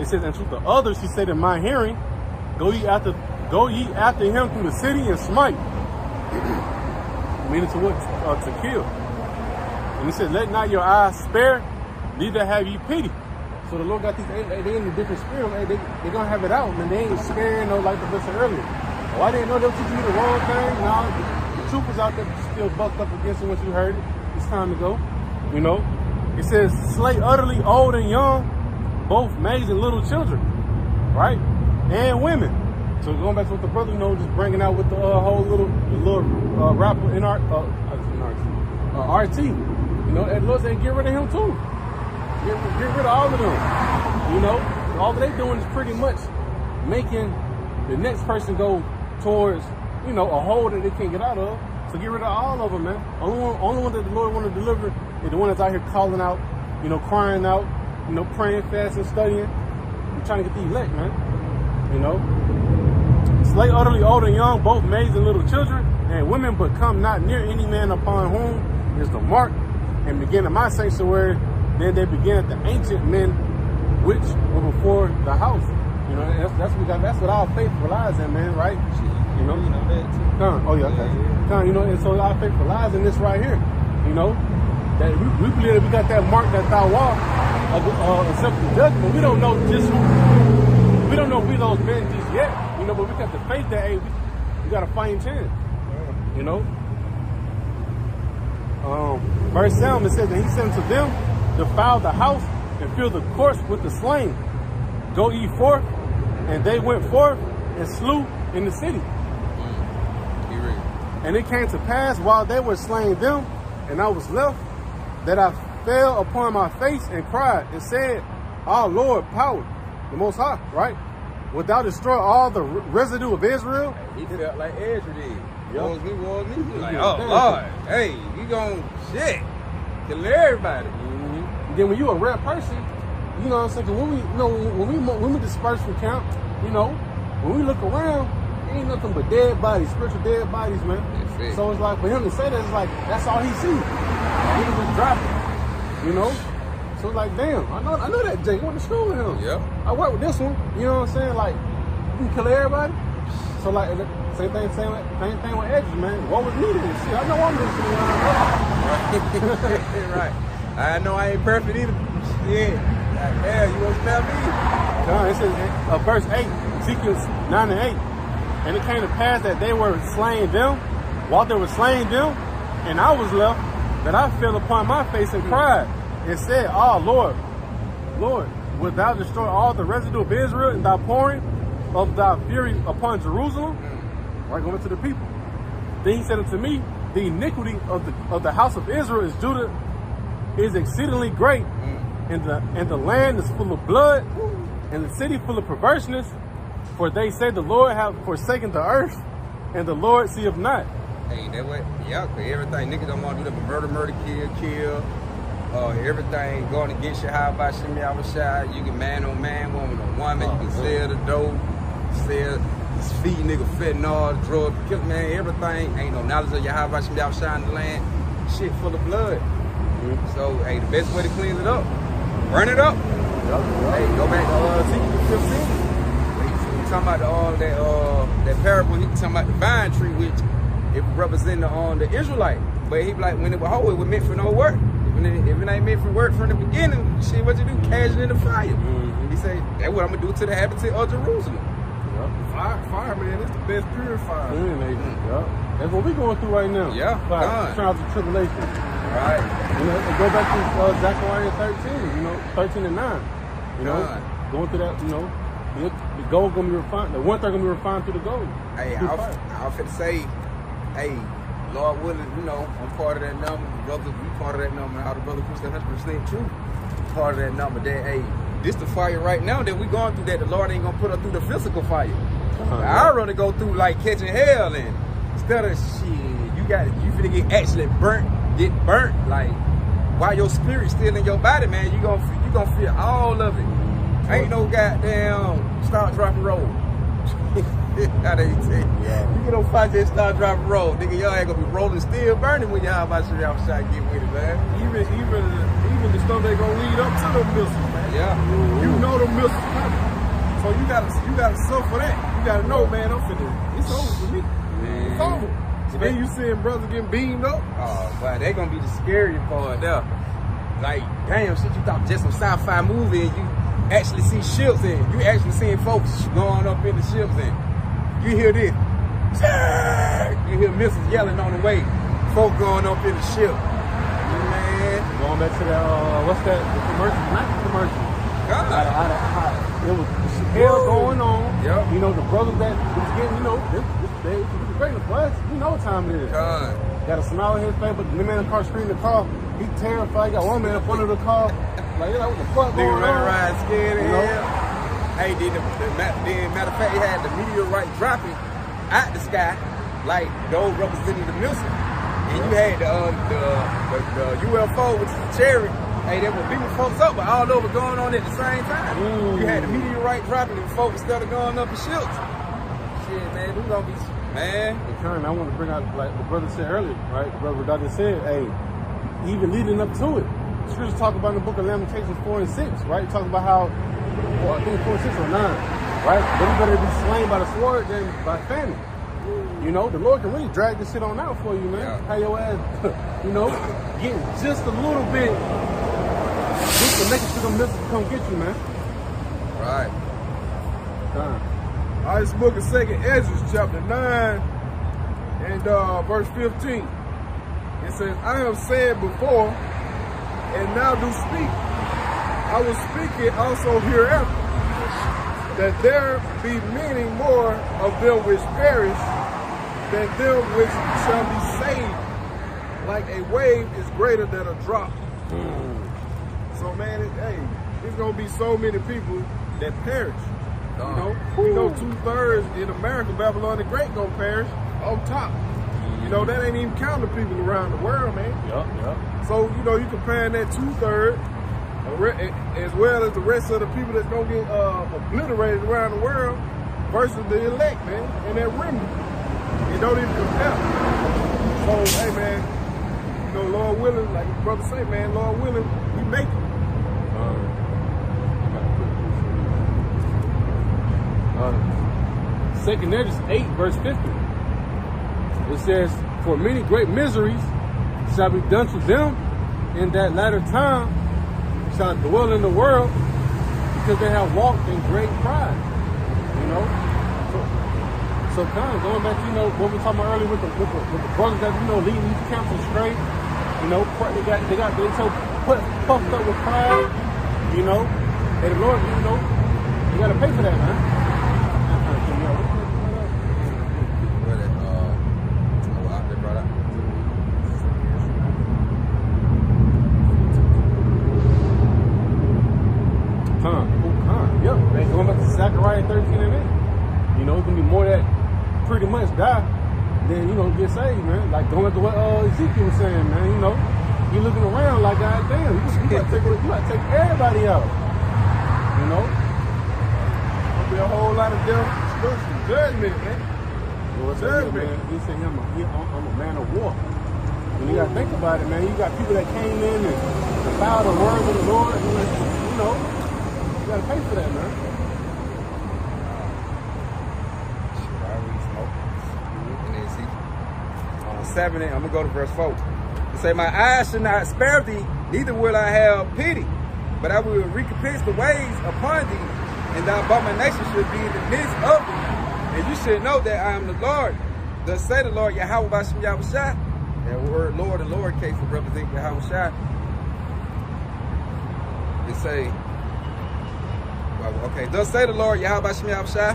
S2: It says, and to the others he said in my hearing, go ye after him through the city and smite. Meaning to what? To kill. And he said, let not your eyes spare, neither have ye pity. So the Lord got these, they in a different spirit, man. They gonna have it out, man. They ain't scaring no, like the person earlier. Oh, I didn't know they were teaching you the wrong thing. No, the truth was out there still bucked up against it once you heard it. It's time to go. You know? It says, slay utterly old and young, both maids and little children. Right? And women. So going back to what the brother, you know, just bringing out with the whole little rapper in RT. You know, and Lord said, get rid of him too. Get rid of all of them. You know, all they doing is pretty much making the next person go towards, you know, a hole that they can't get out of. So get rid of all of them, man. Only one that the Lord want to deliver is the one that's out here calling out, you know, crying out, you know, praying, fasting, studying. I'm trying to get the elect, man. You know, slay utterly old and young, both maids and little children, and women, but come not near any man upon whom is the mark, and begin at my sanctuary. Then they began at the ancient men which were before the house. You know, that's what we got. That's what our faith relies in, man. Right? You know that too. Oh yeah, okay. You know, and so our faith relies in this right here. You know, that we believe that we got that mark, that Tawa, accepting judgment. We don't know just who. We don't know if we those men just yet. You know, but we got the faith that hey, we got a fighting chance. You know. Verse 7 it says, and he said unto them, defile the house and fill the courts with the slain. Go ye forth, and they went forth and slew in the city. And it came to pass while they were slaying them, and I was left, that I fell upon my face and cried and said, "Our Lord, power, the Most High, right? Wilt thou destroy all the residue of Israel?"
S1: He felt like Ezra did.
S2: Yep.
S1: Was me. He like,
S2: Yeah.
S1: oh Lord, hey, you gon' shit, kill everybody.
S2: Then when you a rare person, you know what I'm saying? 'Cause when we, you know, when we disperse from camp, you know, when we look around, ain't nothing but dead bodies, spiritual dead bodies, man.
S1: That's it.
S2: So it's like for him to say that, it's like that's all he sees. He was dropping, you know. So it's like, damn, I know that Jake went to school with him.
S1: Yep.
S2: I work with this one. You know what I'm saying? Like, you can kill everybody. So like, same thing with edges, man. What was needed? See, I know I'm listening.
S1: Right. I know I ain't perfect either. Yeah. Like, yeah, you want to tell me?
S2: No, it says verse 8, Ezekiel 9 and 8. And it came to pass that they were slaying them, while they were slaying them, and I was left, that I fell upon my face and cried, and said, "Oh Lord, Lord, wilt thou destroy all the residue of Israel in thy pouring of thy fury upon Jerusalem?" Right, going to the people. Then he said unto me, "The iniquity of the house of Israel is Judah is exceedingly great, and the land is full of blood, and the city full of perverseness. For they say the Lord have forsaken the earth, and the Lord seeth not."
S1: Hey, that way, yeah, cause everything niggas don't want to do that, but murder, kill. Everything going against you. How about shimmy out a shot? You can man on man, woman on woman. You can sell the dope, sell feed nigga fentanyl, drug, kill man. Everything ain't no knowledge of your how about shimmy out shot in the land. Shit full of blood. So hey, the best way to clean it up, burn it up. Hey, go back to Ezekiel 15. He talking about that parable. He talking about the vine tree, which it represent the Israelite. But he be like, when it was whole, it was meant for no work. If it ain't meant for work from the beginning, shit, what you do? Cast it in the fire. He say, that's what I'm gonna do to the habitat of Jerusalem.
S3: Fire, man, it's the best purifier.
S2: That's what we going through right now.
S1: Yeah,
S2: trials and tribulations.
S1: Right.
S2: You know, and go back to Zechariah 13. You know, 13 and 9. You know, going through that. You know, the gold gonna be refined. The one thing gonna be refined through the gold.
S1: Hey, I'll fit to say, hey, Lord willing, you know, I'm part of that number. The brothers, we part of that number. All the brothers push that 100% true. Part of that number. That hey, this the fire right now that we going through. That the Lord ain't gonna put us through the physical fire. I'd rather go through like catching hell, and instead of shit, you finna get burnt. Like while your spirit's still in your body, man, you gonna feel all of it. Ain't no goddamn start, drop, and roll. How they say? You get on fire, just start, drop, and roll. Nigga, y'all ain't gonna be rolling, still burning when y'all about to shoot outside and get with it, man.
S3: Even the stuff they gonna lead up to the missiles, man.
S1: Yeah.
S3: You know the missiles coming. So you gotta suffer that. You gotta know, man, it's over for me.
S1: Man.
S3: It's over. So then you seeing brothers getting beamed up.
S1: Oh, wow, they gonna be the scary part there. Like, damn, shit, you thought just some sci-fi movie and you actually see ships and you actually seeing folks going up in the ships and you hear this. You hear missiles yelling on the way. Folk going up in the ship. Man.
S2: Going back to that, what's that? The commercial? Not the commercial. It was hell going on.
S1: Yep.
S2: You know, the brothers that was getting, you know, this great for us. You know what time it is. Got a smile on his face, but the man in the car screaming the car. He terrified. Got one man up under the car. Like, you're like, what the fuck going on?
S1: Nigga running scared as hell. Hey, then matter of fact, he had the meteorite dropping out the sky, like those representing the missile. And you had the UFO, which is the chariot. Hey, they were beating folks up, but all over going on at the same time. You had the meteorite dropping and folks started going up in ships. Shit, man, we gonna be, man.
S2: I want to bring out, like the brother said earlier, right? The brother Dr. said, hey, even leading up to it, the scriptures talk about in the book of Lamentations 4 and 6, right? Talk about how, I think 4, 6, or 9, right? But you better be slain by the sword than by famine. You know, the Lord can really drag this shit on out for you, man.
S1: Yeah.
S2: How your ass, you know, getting just a little bit, just to make sure them missiles come get you, man.
S1: Right.
S3: All right, this book of 2nd Ezra, chapter 9, and verse 15. It says, I have said before, and now do speak. I will speak it also hereafter, that there be many more of them which perish, than them which shall be saved. Like a wave is greater than a drop. So man, there's gonna be so many people that perish. You know, 2/3 in America, Babylon the Great gonna perish on top. You know, that ain't even counting the people around the world, man.
S2: Yup.
S3: So, you know, you comparing that 2/3 as well as the rest of the people that's gonna get obliterated around the world versus the elect, man, and that remnant. It don't even compare. So, hey, man, you know, Lord willing, like your brother say, man, Lord willing, we make it.
S2: Second Esdras 8, verse 50. It says, for many great miseries shall be done to them in that latter time, shall dwell in the world, because they have walked in great pride. You know? So kind of going back to, you know, what we were talking about earlier with the brothers that, you know, leading these camps astray. You know, they so puffed up with pride, you know, and the Lord, you know, you gotta pay for that, man. Going back to Zechariah 13 and 8. You know, it's gonna be more that pretty much die than, you know, get saved, man. Like going back to what Ezekiel was saying, man. You know, you looking around like, God damn, you gotta take everybody out. You know?
S3: There'll be a whole lot of destruction, judgment, man.
S2: Man. He said, I'm a man of war. And you gotta think about it, man. You got people that came in and defiled the word of the Lord, and, you know, you gotta pay for that, man.
S1: 7, I'm gonna go to verse 4. It say, my eyes shall not spare thee, neither will I have pity, but I will recompense the ways upon thee, and thy abomination should be in the midst of thee. And you should know that I am the Lord. Thus say the Lord, Yahweh Bashem Yahushua. That word Lord and Lord case to represent Yahushua. It say, okay, thus say the Lord, Yahweh Bashem Yahushua,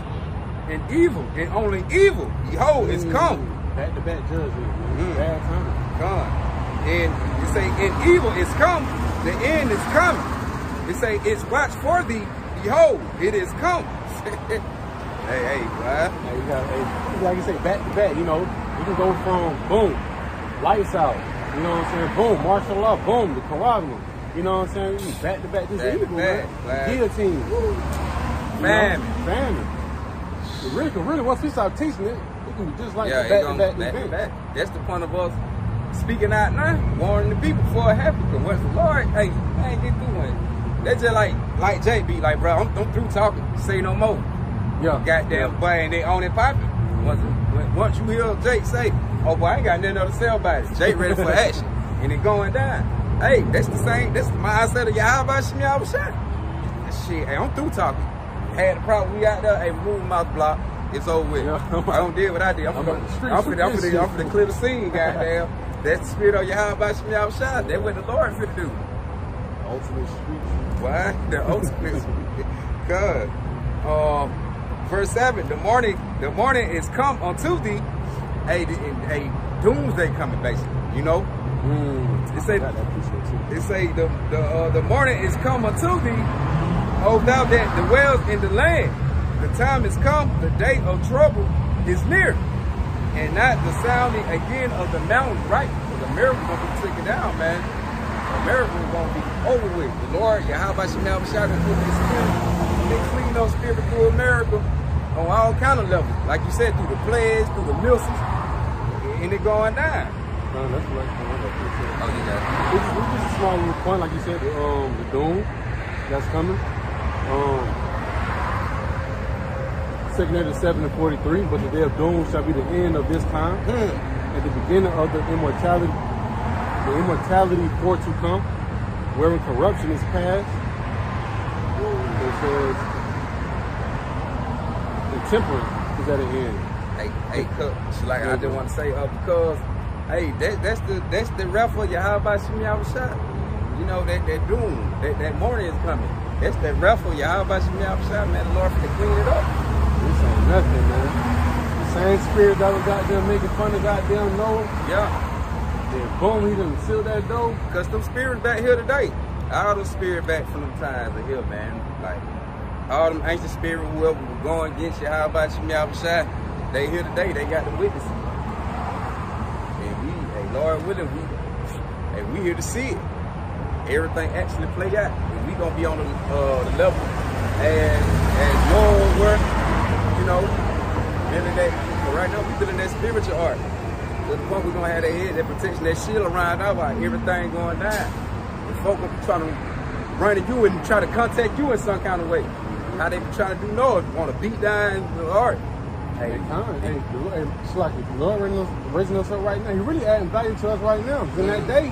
S1: and evil, and only evil, behold, is come.
S2: Back-to-back judgment. Bad time.
S1: God. And you say, and evil is come, the end is coming. It say, it's watched for thee, behold, it is come. hey, boy.
S2: You got, like you say, back-to-back, you know, you can go from, boom, lights out, you know what I'm saying, boom, martial law, boom, the Quran, you know what I'm saying, back-to-back, this evil, man. Guillotine. Famine. Really, once we start teaching it, it can be just like the back-to-back event.
S1: That's the point of us speaking out now, warning the people before it happens. Because once the Lord, hey, I ain't get through it. That's just like Jay be like, bro, I'm through talking. Say no more.
S2: Yeah.
S1: Goddamn, boy, and they on it popping. Once you hear Jake say, oh boy, I ain't got nothing else to say about it. Jake ready for action. And it going down. Hey, that's the same. That's my mindset of Yahweh Shemi Yahushua. Shit, hey, I'm through talking. Had the problem, we out there, hey, remove mouth block. It's over with. Yeah, I don't deal what I did. I'm finna clear the scene, goddamn. That's the spirit of Yahweh Shemi Yahushua. That's what the Lord finna do.
S2: Ultimate street.
S1: Why? The ultimate street. God. Verse 7, the morning is come unto thee. A doomsday coming, basically. You know? It say the morning is come unto thee, O thou that dwells in the land. The time is come, the day of trouble is near. And not the sounding again of the mountain, right? So the miracle gonna be taken down, man. The miracle is gonna be over with. The Lord, Yahweh Shemi Yahushua, put their spirit, they clean those spirit through a miracle on all kind of levels. Like you said, through the plagues, through the missiles, and it going down.
S2: No, that's right.
S1: Oh, you got it.
S2: It's just a small little point, like you said, the doom that's coming. 2 Esdras 7:43, but the day of doom shall be the end of this time, and the beginning of the immortality for to come, wherein corruption is past. It says intemperance is at an end.
S1: Hey, like I didn't want to say because hey, that's the wrath of Yahweh Shemi Yahushua. You know that doom, that morning is coming. That's that wrath of Yahweh Shemi Yahushua, man. The Lord finna clean it up.
S2: This ain't nothing, man. This Same spirit that was goddamn making fun of goddamn Noah.
S1: Yeah.
S2: Then boom, he done sealed that door.
S1: Cause them spirits back here today. All them spirits back from them times are here, man. Like all them ancient spirits, whoever was going against you, how about you, Shy? They here today. They got the witnesses. And we, hey, Lord willing, we here to see it. Everything actually play out. And we gonna be on the level as Lord were, you know, building that. But right now we building that spiritual art. To the point we're gonna have that head, that protection, that shield around our body, everything going down. The folk will be trying to run at you and try to contact you in some kind of way. How they be trying to do noise, want to beat down the art. Hey,
S2: it's like the Lord raising us up right now. He really adding value to us right now. In that day,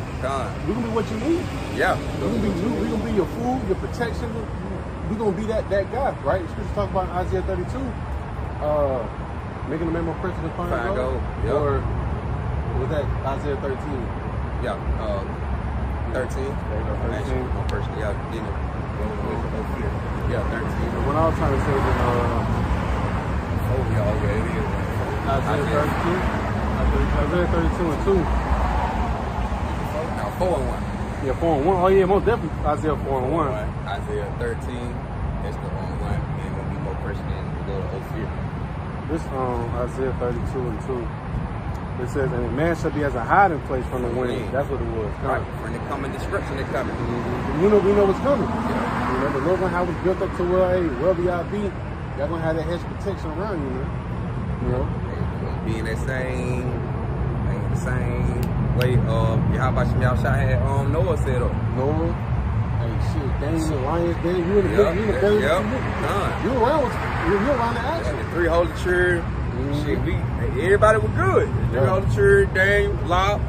S2: we're gonna be what you need.
S1: Yeah.
S2: We're gonna be your food, your protection. We're gonna be that guy, right? Scripture talk about Isaiah 32, making a man more precious than fine gold.
S1: Yep.
S2: Or was that Isaiah 13?
S1: Yeah, 13.
S2: There you go, 13.
S1: My first, yeah, didn't it? Yeah, 13.
S2: What I was trying to say is
S1: Isaiah
S2: 32 and 2.
S1: Now 4 and 1.
S2: Yeah, 4 and 1. Oh yeah, most definitely Isaiah 4 and 1.
S1: Isaiah 13, that's the only one. Ain't gonna be more person than the Lord of fear.
S2: This Isaiah 32 and 2. It says, and a man shall be as a hiding place from the wind. That's what it was.
S1: Right. When they come in destruction, they coming.
S2: We know what's coming.
S1: Yeah.
S2: You know, the Lord gonna have us built up to where, hey, wherever y'all be, y'all gonna have that hedge protection around you, man. You know?
S1: Be in that same way of how about y'all shot had Noah set up.
S2: Noah, hey shit, Daniel, Lions, Dan, you in the belly, you around the action.
S1: The 3 holy church, shit, everybody was good. The 3 holy church, Daniel, Lot,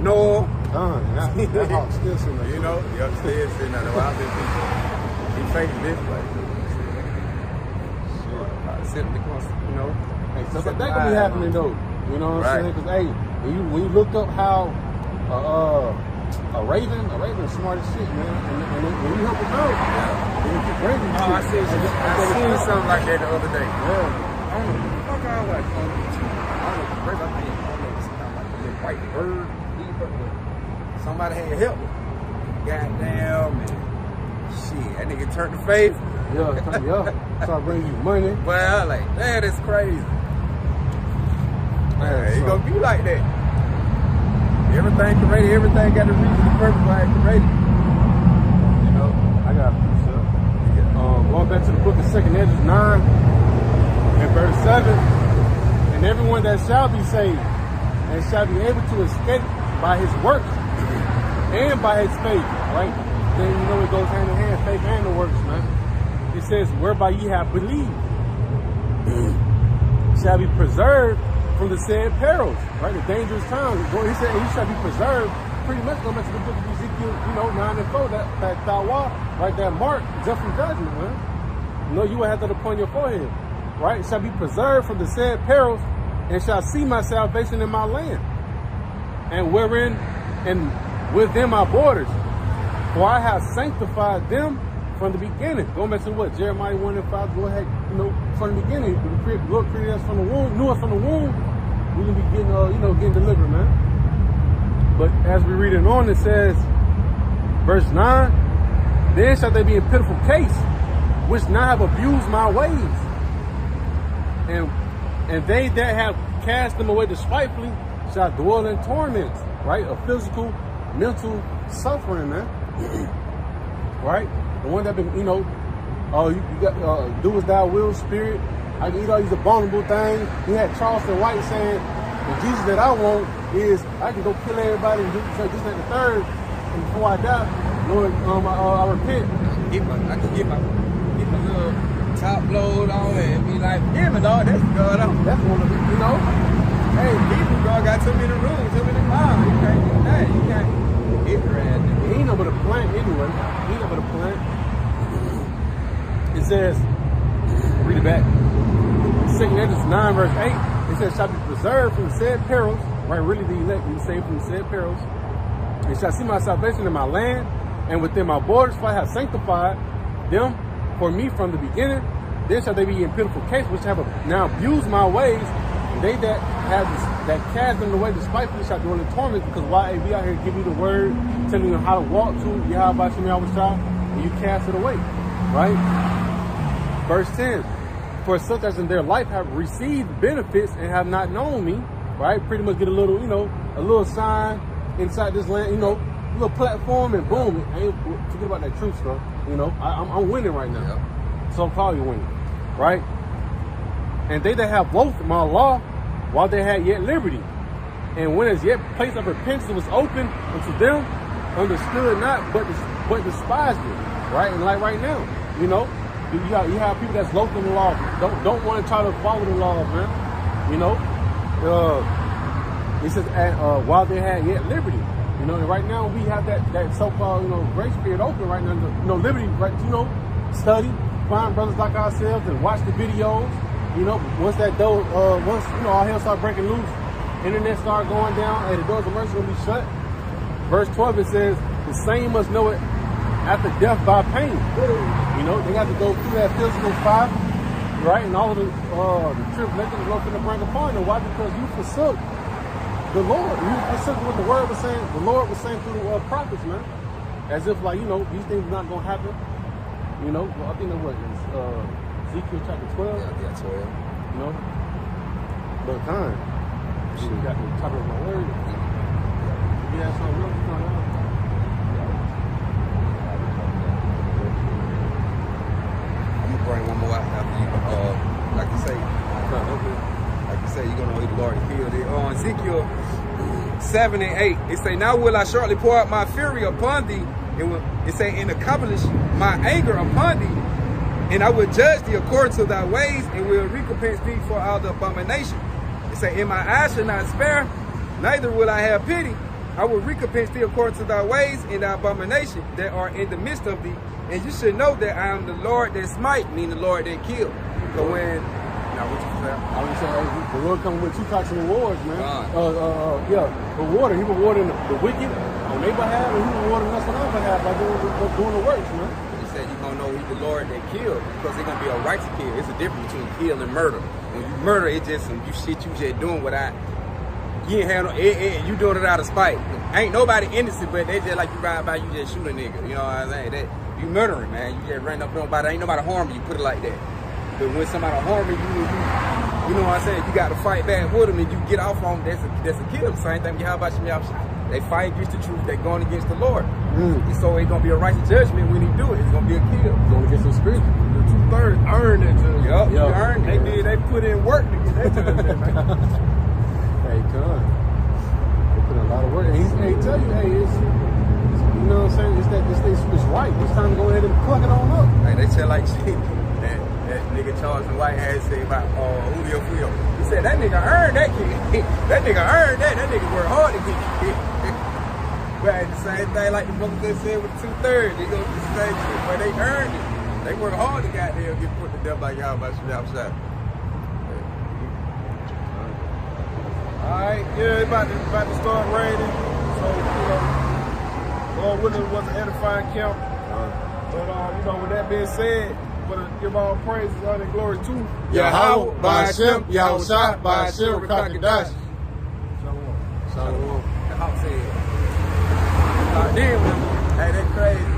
S1: Noah.
S2: That hawk still sitting there.
S1: You know, still sitting there. I've been he faking this place. Shit. You know.
S2: Hey, stuff like that gonna be happening though. You know what I'm saying? Because hey, when you look up how a raven is smart as shit, man. And when you help it out, you keep raising shit.
S1: I seen something like that the other day.
S2: Yeah.
S1: I don't know. Fuck I was like, I don't know, something like a little white bird. Somebody had help me. Goddamn, man. Shit, that nigga turned to faith.
S2: Yeah. Start bringing you money.
S1: Well, like, man, that's crazy. Man, it gonna be like that. Everything created, everything got a reason, the purpose why it created. You know?
S2: I got a piece of going back to the book of 2 Ezra 9 and verse 7. And everyone that shall be saved and shall be able to escape by his works and by his faith, right? Then you know it goes hand in hand, faith and the works, man. It says, whereby ye have believed, shall be preserved from the said perils, right? The dangerous times. He said, you shall be preserved. Pretty much going back to the book of Ezekiel, 9 and 4, that tawah, right? That mark, just from judgment, man. You know, you will have that upon your forehead, right? Shall be preserved from the said perils, and shall see my salvation in my land, and wherein and within my borders. For I have sanctified them from the beginning. Going back to what? Jeremiah 1 and 5, go ahead, from the beginning. The Lord created us from the womb, knew us from the womb. We're going to be getting, getting delivered, man. But as we read it on, it says, verse 9, then shall they be in pitiful case, which now have abused my ways. And they that have cast them away despitefully shall dwell in torments, right? A physical, mental suffering, man. Right? The one that been, you got do as thou will, spirit. I can eat all these abominable things. He had Charleston White saying, the Jesus that I want is I can go kill everybody and do this, that, and the third. And before I die, Lord, I repent.
S1: I can get my little top load on and be like, yeah, my dog, that's God on.
S2: That's one of the,
S1: Hey, people, God got too many rooms, too many miles. You can't do that. You can't get grand.
S2: He ain't no but a plant anyway. He ain't no but a plant. It says, read it back. 2 Ezra 9 verse 8. It says, shall be preserved from the said perils. Right, really the elect be saved from the said perils. And shall see my salvation in my land and within my borders, for I have sanctified them for me from the beginning. Then shall they be in pitiful case, which have now abused my ways They that have that cast them away despitefully shall dwell in torment, because why we out here give you the word, telling you how to walk to Yahweh Shem Yahweh Shah, and you cast it away, right? Verse 10, for such as in their life have received benefits and have not known me, right? Pretty much get a little, a little sign inside this land, a little platform, and boom, I ain't forget about that truth stuff, I'm winning right now.
S1: Yep.
S2: So call you winning, right? And they that have loathed my law while they had yet liberty, and when as yet place of repentance was open unto them, understood not, but despised it, right? And like right now, you have people that's loathing the law, don't want to try to follow the law, man. It says while they had yet liberty, and right now we have that so-called grace period open right now, liberty, right? Study, find brothers like ourselves and watch the videos. Once that door, once all hell start breaking loose, internet start going down, and the doors of mercy will be shut. Verse 12 it says, the same must know it after death by pain. They have to go through that physical fire, right? And all of the tribulation the Lord finna bring upon them. Why? Because you forsook the Lord. You forsook what the word was saying. The Lord was saying through the prophets, man. As if these things are not gonna happen. Well, I think that was Ezekiel chapter 12.
S1: Yeah, 12.
S2: But time. She got the top of my word. Yeah, something else going on.
S1: I'm gonna bring one more out after you. Like you say, you're gonna wait the Lord to heal it. On Ezekiel 7 and 8, it say, now will I shortly pour out my fury upon thee, it say, and accomplish my anger upon thee, and I will judge thee according to thy ways, and will recompense thee for all the abomination. It say, and my eyes shall not spare, neither will I have pity. I will recompense thee according to thy ways and thy abomination that are in the midst of thee. And you should know that I am the Lord that smite, meaning the Lord that kill. So when, what you say?
S2: I was saying, the Lord comes with two types of rewards, man. Rewarding. He rewarding the wicked on their behalf, and he rewarding us on our behalf by doing the works, man.
S1: He said you're going to know he's the Lord that killed, because it's going to be a righteous kill. It's a difference between kill and murder. When you murder, it's just some shit you just doing without, you ain't have you doing it out of spite. Ain't nobody innocent, but they just like you ride by, you just shoot a nigga. You know what I'm saying? You murdering, man. You just ran up on nobody. Ain't nobody harming you, put it like that. But when somebody harming you, you know what I'm saying? You got to fight back with them, and you get off on them. That's a kill. Same thing. How about you? They fight against the truth. They going against the Lord. And so it's gonna be a righteous judgment when he do it. It's gonna be a kill.
S2: It's gonna get some spirit.
S3: The 2/3 earned that judgment.
S1: Yup, you earned it.
S3: They put in work to get that judgment.
S2: Hey, God. They put in a lot of work. And he tell you, hey, it's you know what I'm saying? It's right. It's time to go ahead and plug it on up.
S1: Hey, they tell like shit. That nigga Charles and White had said about Julio Frio. He said that nigga earned that kid. That nigga earned that. That nigga worked hard to get kid. But the same thing like the brother just said with the 2/3. They go do the same shit, but they earned it. They work hard to goddamn get put to death like y'all about you outside.
S3: Alright, it's about to start raining. So, Lord willing, it was an edifying camp. But with that being said, but give all praises, honor, and glory to
S2: Yahweh, by Hashem, Yahweh Shah, by Hashem, Rakakadash.
S3: Shalom.
S2: Shalom.
S1: The hawk said, then, hey, that crazy.